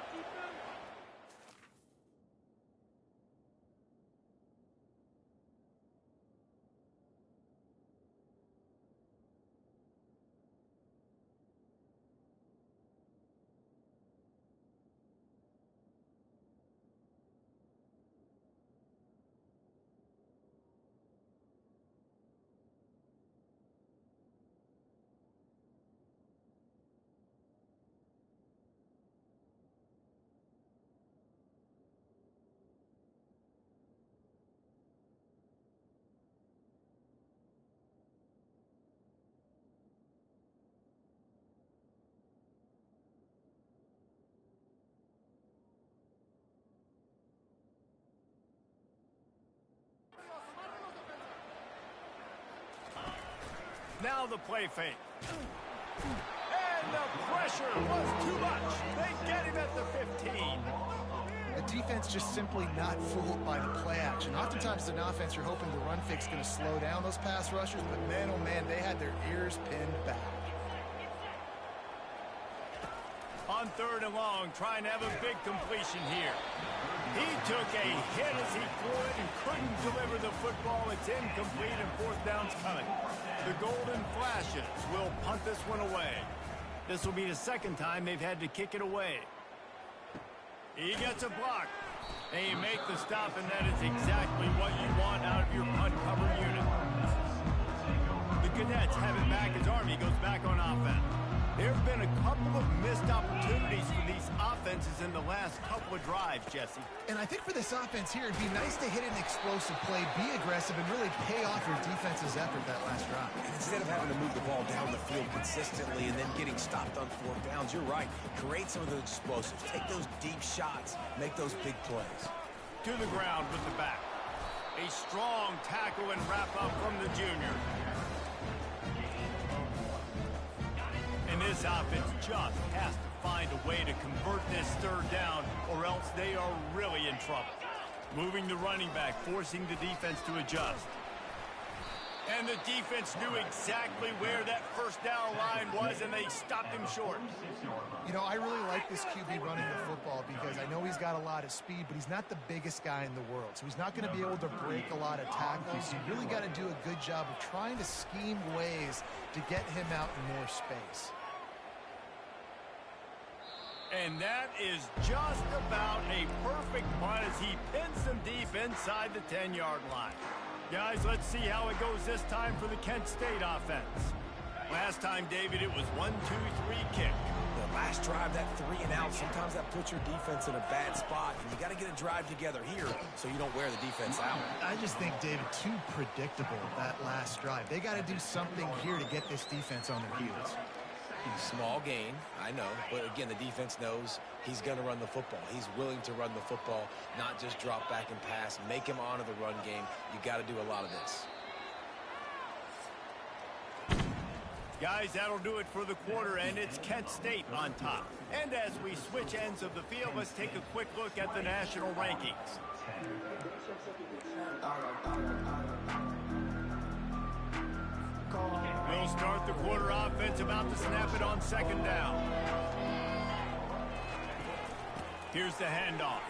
Now the play fake. And the pressure was too much. They get him at the 15. The defense just simply not fooled by the play action. Oftentimes as an offense, you're hoping the run fix going to slow down those pass rushers, but man, oh man, they had their ears pinned back. On 3rd and long, trying to have a big completion here. He took a hit as he threw it and couldn't deliver the football. It's incomplete and 4th down's coming. The Golden Flashes will punt this one away. This will be the 2nd time they've had to kick it away. He gets a block. And you make the stop, and that is exactly what you want out of your punt cover unit. The Cadets have it back as Army goes back on offense. There have been a couple of missed opportunities for these offenses in the last couple of drives, Jesse. And I think for this offense here, it'd be nice to hit an explosive play, be aggressive, and really pay off your defense's effort that last drive. And instead of having to move the ball down the field consistently and then getting stopped on 4th downs, you're right. Create some of those explosives. Take those deep shots. Make those big plays. To the ground with the back. A strong tackle and wrap up from the junior. And this offense just has to find a way to convert this 3rd down, or else they are really in trouble. Moving the running back, forcing the defense to adjust. And the defense knew exactly where that 1st down line was, and they stopped him short. You know, I really like this QB running the football because I know he's got a lot of speed, but he's not the biggest guy in the world. So he's not going to be able to break a lot of tackles. You really got to do a good job of trying to scheme ways to get him out in more space. And that is just about a perfect punt as he pins them deep inside the 10-yard line. Guys, let's see how it goes this time for the Kent State offense. Last time, David, it was 1-2-3 kick. The last drive, that 3 and out, sometimes that puts your defense in a bad spot, and you got to get a drive together here so you don't wear the defense out. I just think, David, too predictable that last drive. They got to do something here to get this defense on their heels. Small gain, I know, but again, the defense knows he's going to run the football. He's willing to run the football, not just drop back and pass, make him honor the run game. You got to do a lot of this. Guys, that'll do it for the quarter, and it's Kent State on top. And as we switch ends of the field, let's take a quick look at the national rankings. We'll start the quarter offense, about to snap it on 2nd down. Here's the handoff.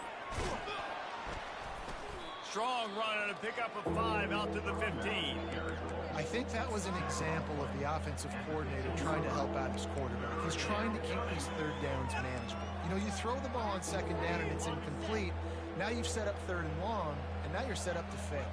Strong run and a pickup of 5 out to the 15. I think that was an example of the offensive coordinator trying to help out his quarterback. He's trying to keep these third downs manageable. You know, you throw the ball on second down and it's incomplete. Now you've set up third and long, and now you're set up to fail.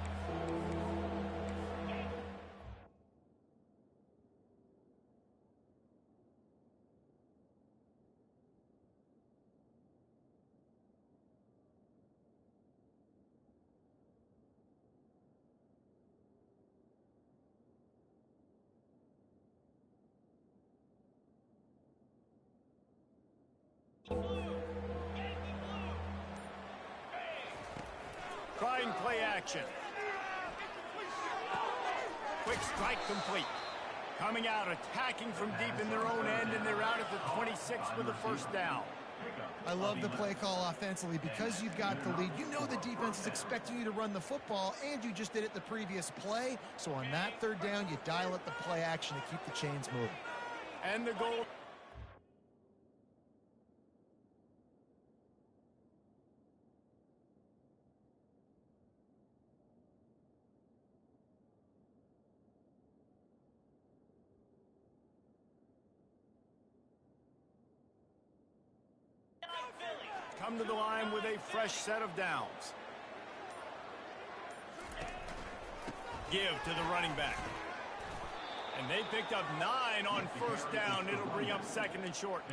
Trying play action. Quick strike complete. Coming out, attacking from deep in their own end, and they're out at the 26 with a first down. I love the play call offensively because you've got the lead. You know the defense is expecting you to run the football, and you just did it the previous play. So on that third down, you dial up the play action to keep the chains moving. And the goal. Come to the line with a fresh set of downs. Give to the running back. And they picked up 9 on first down. It'll bring up second and short.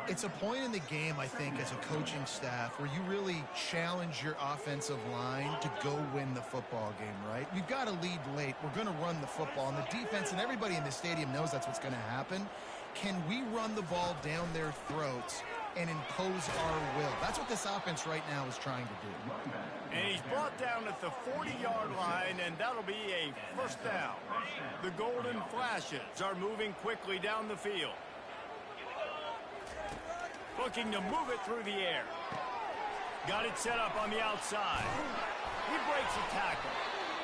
It's a point in the game, I think, as a coaching staff where you really challenge your offensive line to go win the football game, right? We've got to lead late. We're going to run the football. And the defense and everybody in the stadium knows that's what's going to happen. Can we run the ball down their throats and impose our will? That's what this offense right now is trying to do. And he's brought down at the 40-yard line, and that'll be a first down. The Golden Flashes are moving quickly down the field. Looking to move it through the air. Got it set up on the outside. He breaks a tackle.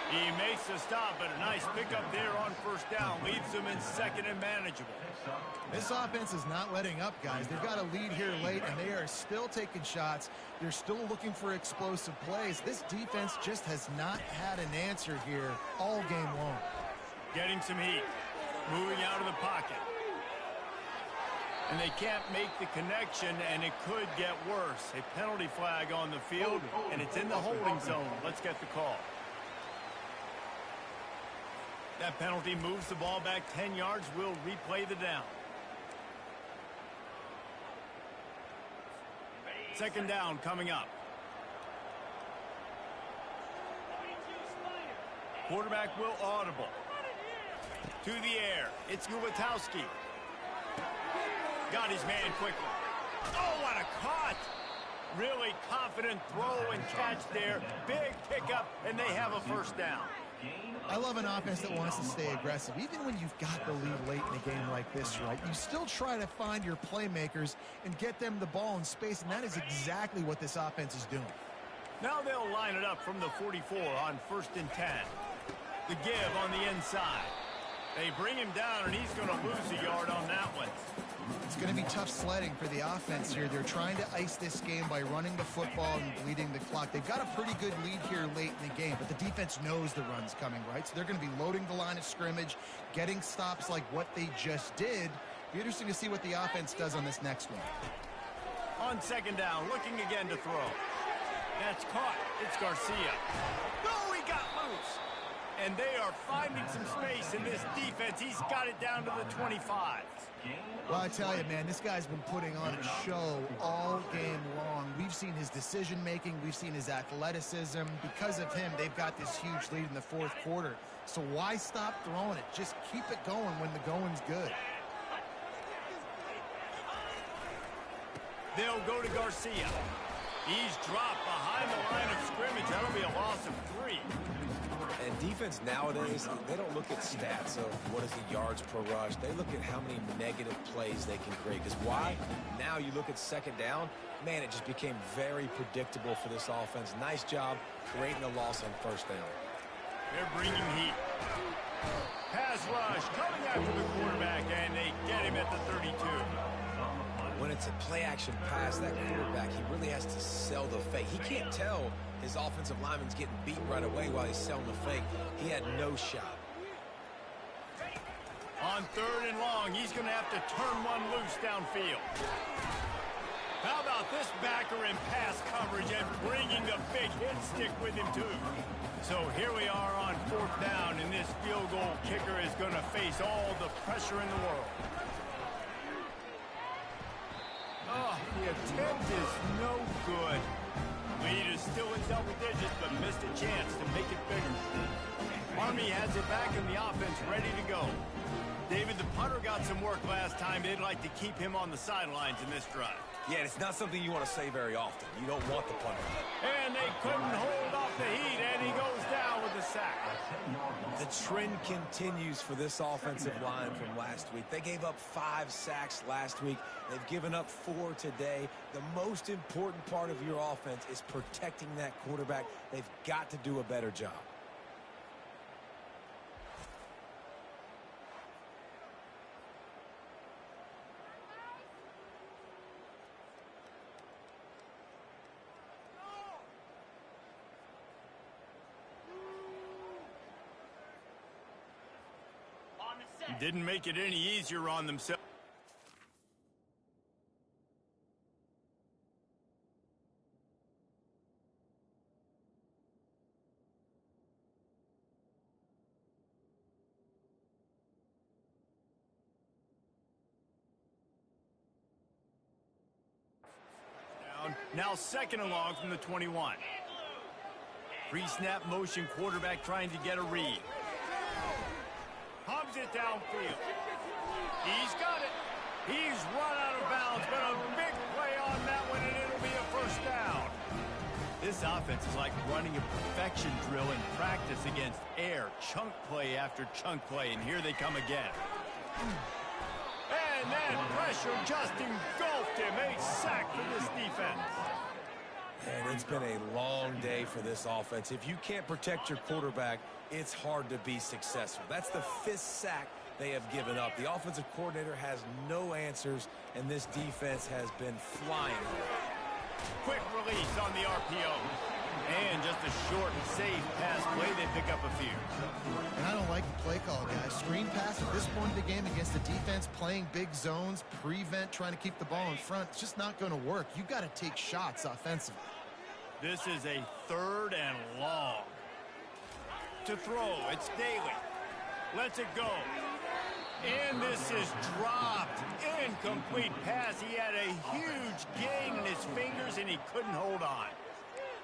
He makes the stop, but a nice pickup there on first down. Leaves them in second and manageable. This offense is not letting up, guys. They've got a lead here late, and they are still taking shots. They're still looking for explosive plays. This defense just has not had an answer here all game long. Getting some heat. Moving out of the pocket. And they can't make the connection, and it could get worse. A penalty flag on the field, and it's in the holding zone. Let's get the call. That penalty moves the ball back 10 yards. We'll replay the down. Second down coming up. Quarterback will audible. To the air. It's Gubitowski. Got his man quickly. Oh, what a caught! Really confident throw and catch there. Big pickup, and they have a first down. I love an offense that wants to stay aggressive. Even when you've got the lead late in a game like this, right, you still try to find your playmakers and get them the ball in space, and that is exactly what this offense is doing. Now they'll line it up from the 44 on 1st and 10. The give on the inside. They bring him down, and he's going to lose a yard on that one. It's going to be tough sledding for the offense here. They're trying to ice this game by running the football and bleeding the clock. They've got a pretty good lead here late in the game, but the defense knows the run's coming, right? So they're going to be loading the line of scrimmage, getting stops like what they just did. Be interesting to see what the offense does on this next one. On second down, looking again to throw. That's caught. It's Garcia. Oh, he got loose. And they are finding some space in this defense. He's got it down to the 25. Well, I tell you, man, this guy's been putting on a show all game long. We've seen his decision-making. We've seen his athleticism. Because of him, they've got this huge lead in the fourth quarter. So why stop throwing it? Just keep it going when the going's good. They'll go to Garcia. He's dropped behind the line of scrimmage. That'll be a loss of 3. And defense nowadays, they don't look at stats of what is the yards per rush. They look at how many negative plays they can create. Because why? Now you look at second down, man, it just became very predictable for this offense. Nice job creating a loss on first down. They're bringing heat. Pass rush coming after the quarterback, and they get him at the 32. When it's a play-action pass, that quarterback, he really has to sell the fake. He can't tell his offensive lineman's getting beat right away while he's selling the fake. He had no shot. On 3rd and long, he's going to have to turn one loose downfield. How about this backer in pass coverage and bringing the big hit stick with him, too? So here we are on 4th down, and this field goal kicker is going to face all the pressure in the world. Oh, the attempt is no good. Lead is still in double digits, but missed a chance to make it bigger. Army has it back in the offense, ready to go. David, the punter got some work last time. They'd like to keep him on the sidelines in this drive. Yeah, it's not something you want to say very often. You don't want the punter. And they couldn't hold off the heat, and he goes down with the sack. The trend continues for this offensive line from last week. They gave up 5 sacks last week. They've given up 4 today. The most important part of your offense is protecting that quarterback. They've got to do a better job. Didn't make it any easier on themselves. Now 2nd and long from the 21. Pre-snap motion quarterback trying to get a read. Hubs it downfield. He's got it. He's run out of bounds, but a big play on that one, and it'll be a 1st down. This offense is like running a perfection drill in practice against air. Chunk play after chunk play, and here they come again. And then pressure just engulfed him. A sack for this defense. And it's been a long day for this offense. If you can't protect your quarterback, it's hard to be successful. That's the 5th sack they have given up. The offensive coordinator has no answers, and this defense has been flying. Quick release on the RPO. And just a short and safe pass play, they pick up a few. And I don't like the play call, guys. Screen pass at this point in the game against the defense, playing big zones, prevent, trying to keep the ball in front. It's just not going to work. You got to take shots offensively. This is a 3rd and long. To throw, it's Daly. Lets it go. And this is dropped. Incomplete pass. He had a huge gain in his fingers, and he couldn't hold on.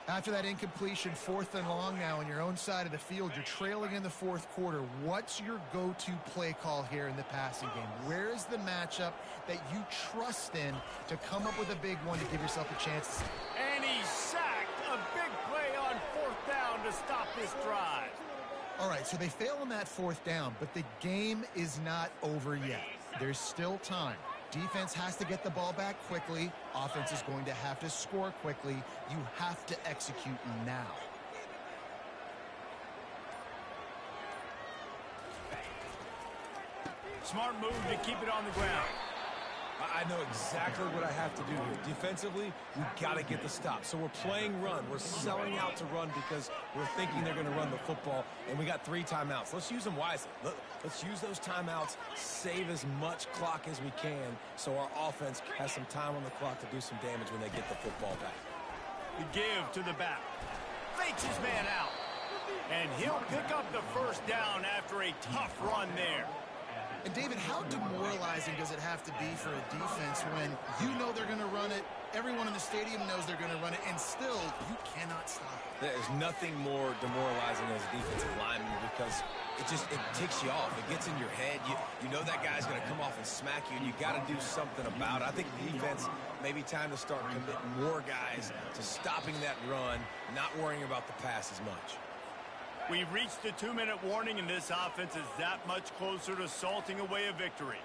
After that incompletion, 4th and long now on your own side of the field, you're trailing in the 4th quarter. What's your go-to play call here in the passing game? Where is the matchup that you trust in to come up with a big one to give yourself a chance? And he's sacked. A big play on 4th down to stop this drive. All right, so they fail on that 4th down, but the game is not over yet. There's still time. Defense has to get the ball back quickly. Offense is going to have to score quickly. You have to execute now. Smart move to keep it on the ground. I know exactly what I have to do here. Defensively, we've got to get the stop. So we're playing run. We're selling out to run because we're thinking they're going to run the football, and we got 3 timeouts. Let's use them wisely. Let's use those timeouts, save as much clock as we can so our offense has some time on the clock to do some damage when they get the football back. The give to the back. Fakes his man out. And he'll pick up the 1st down after a tough run there. And, David, how demoralizing does it have to be for a defense when you know they're going to run it, everyone in the stadium knows they're going to run it, and still you cannot stop it? There's nothing more demoralizing as a defensive lineman because it ticks you off. It gets in your head. You know that guy's going to come off and smack you, and you got to do something about it. I think the defense, maybe time to start committing more guys to stopping that run, not worrying about the pass as much. We've reached the 2-minute warning, and this offense is that much closer to salting away a victory.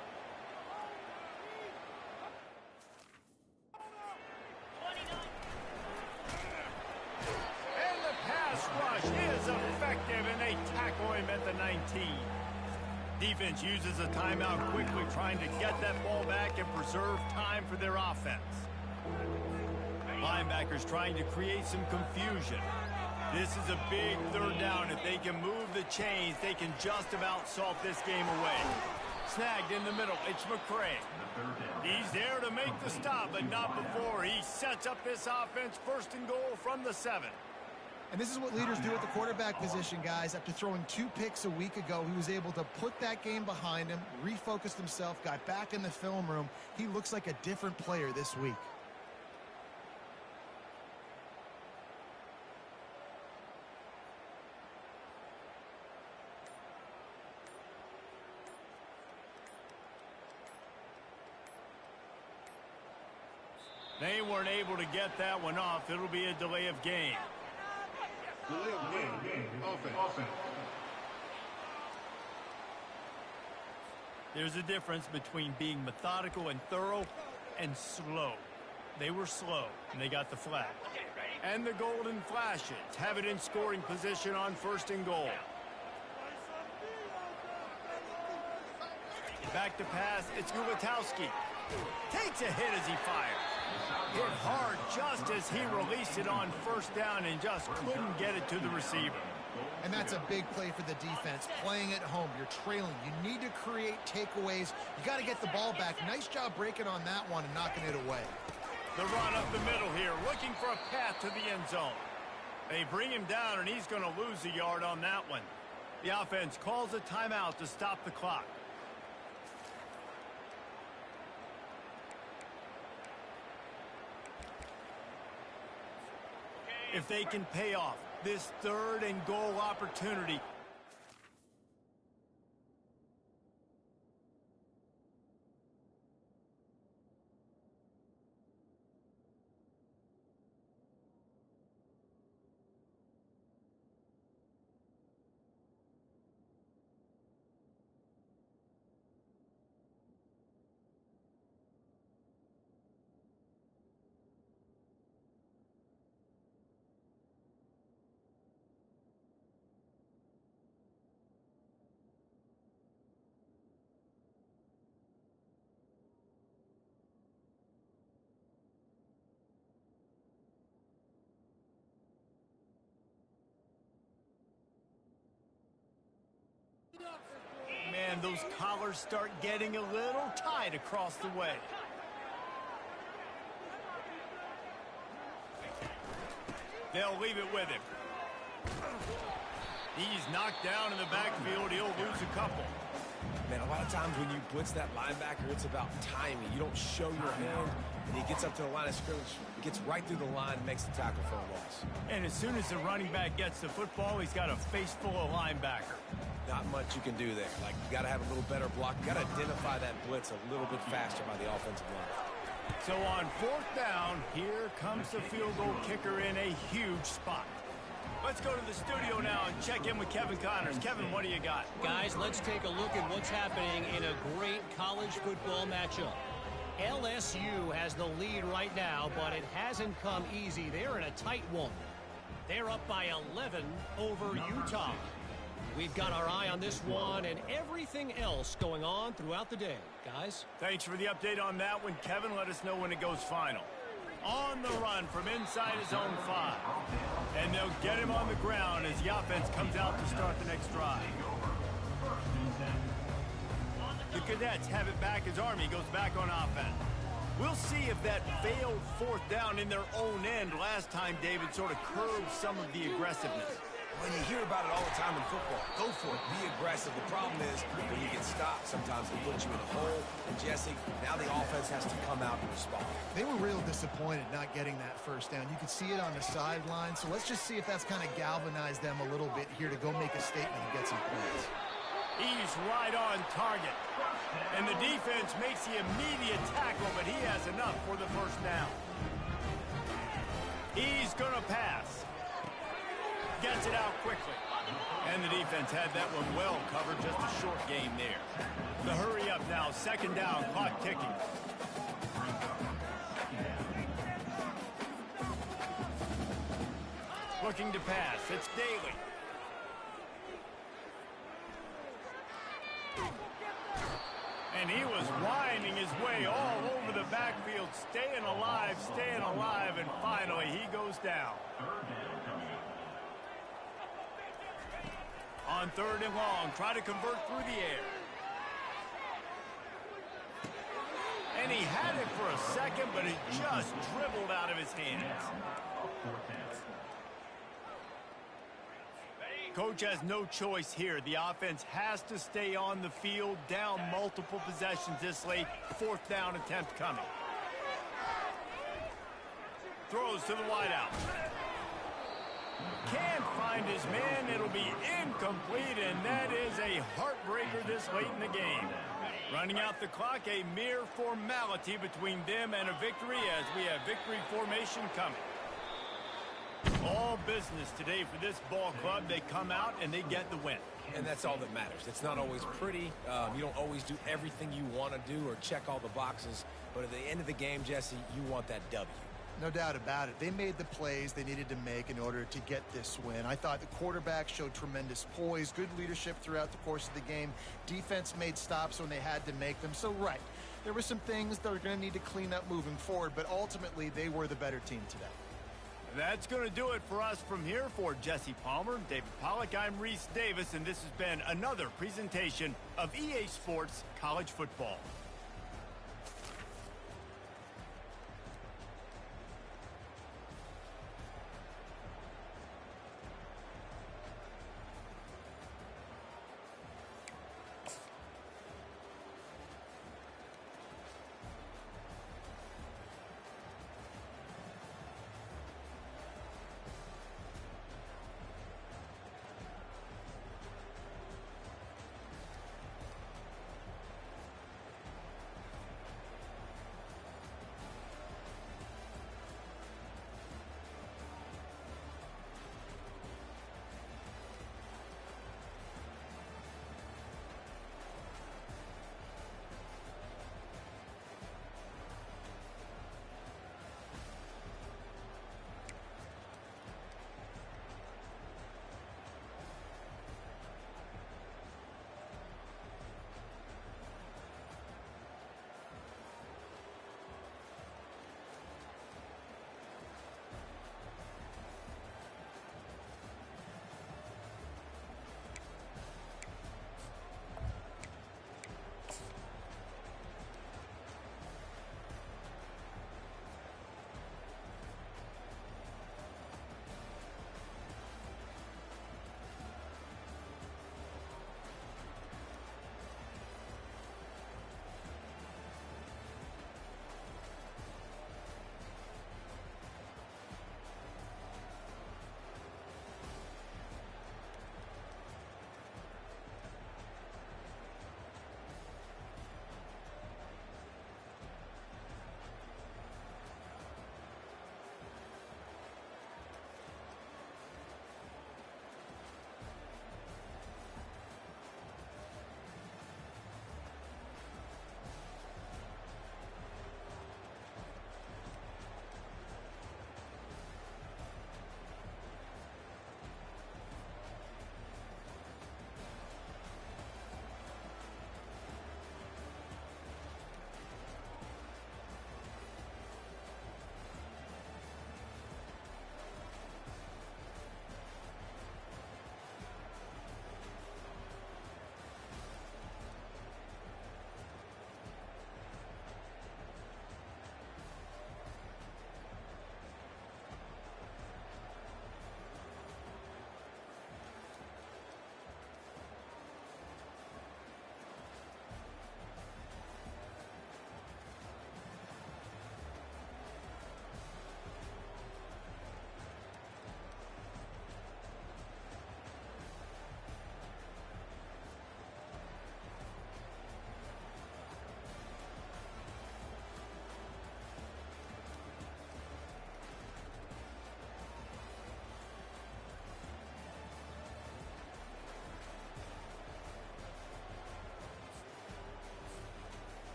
And the pass rush is effective, and they tackle him at the 19. Defense uses a timeout quickly, trying to get that ball back and preserve time for their offense. Linebackers trying to create some confusion. This is a big third down. If they can move the chains, they can just about salt this game away. Snagged in the middle. It's McCray. He's there to make the stop, but not before. He sets up this offense, 1st and goal from the 7. And this is what leaders do at the quarterback position, guys. After throwing 2 picks a week ago, he was able to put that game behind him, refocused himself, got back in the film room. He looks like a different player this week. They weren't able to get that one off. It'll be a delay of game. Delay of game. Offense. There's a difference between being methodical and thorough and slow. They were slow, and they got the flag. And the golden flashes have it in scoring position on 1st and goal. Back to pass, it's Gulitowski. Takes a hit as he fires. Hit hard just as he released it on 1st down and just couldn't get it to the receiver. And that's a big play for the defense. Playing at home, you're trailing. You need to create takeaways. You got to get the ball back. Nice job breaking on that one and knocking it away. The run up the middle here, looking for a path to the end zone. They bring him down, and he's going to lose a yard on that one. The offense calls a timeout to stop the clock. If they can pay off this 3rd and goal opportunity. Man, those collars start getting a little tight across the way. They'll leave it with him. He's knocked down in the backfield. He'll lose a couple. Man, a lot of times when you blitz that linebacker, it's about timing. You don't show your hand, and he gets up to the line of scrimmage, gets right through the line, makes the tackle for a loss. And as soon as the running back gets the football, he's got a face full of linebacker. Not much you can do there. Like, you got to have a little better block. You got to identify that blitz a little bit faster by the offensive line. So on 4th down, here comes the field goal kicker in a huge spot. Let's go to the studio now and check in with Kevin Connors. Kevin, what do you got? Guys, let's take a look at what's happening in a great college football matchup. LSU has the lead right now, but it hasn't come easy. They're in a tight one. They're up by 11 over Utah. We've got our eye on this one and everything else going on throughout the day. Guys? Thanks for the update on that one, Kevin. Let us know when it goes final. On the run from inside his own 5. And they'll get him on the ground as the offense comes out to start the next drive. The Cadets have it back as Army goes back on offense. We'll see if that failed 4th down in their own end last time, David, sort of curbed some of the aggressiveness. When you hear about it all the time in football, go for it, be aggressive. The problem is when you get stopped, sometimes it puts you in a hole. And Jesse, now the offense has to come out and respond. They were real disappointed not getting that 1st down. You could see it on the sideline. So let's just see if that's kind of galvanized them a little bit here to go make a statement and get some points. He's right on target. And the defense makes the immediate tackle, but he has enough for the 1st down. He's going to pass. Gets it out quickly. And the defense had that one well covered. Just a short game there. The hurry up now. 2nd down. Clock ticking. Looking to pass. It's Daly. And he was winding his way all over the backfield, staying alive, and finally he goes down. On 3rd and long, try to convert through the air. And he had it for a second, but it just dribbled out of his hands. Coach has no choice here. The offense has to stay on the field, down multiple possessions this late. 4th down attempt coming. Throws to the wideout. Can't find his man. It'll be incomplete, and that is a heartbreaker this late in the game. Running out the clock, a mere formality between them and a victory as we have victory formation coming. All business today for this ball club. They come out and they get the win. And that's all that matters. It's not always pretty. You don't always do everything you want to do or check all the boxes. But at the end of the game, Jesse, you want that W. No doubt about it. They made the plays they needed to make in order to get this win. I thought the quarterback showed tremendous poise, good leadership throughout the course of the game. Defense made stops when they had to make them. So, right, there were some things that are going to need to clean up moving forward, but ultimately they were the better team today. That's going to do it for us from here. For Jesse Palmer, David Pollack, I'm Reese Davis, and this has been another presentation of EA Sports College Football.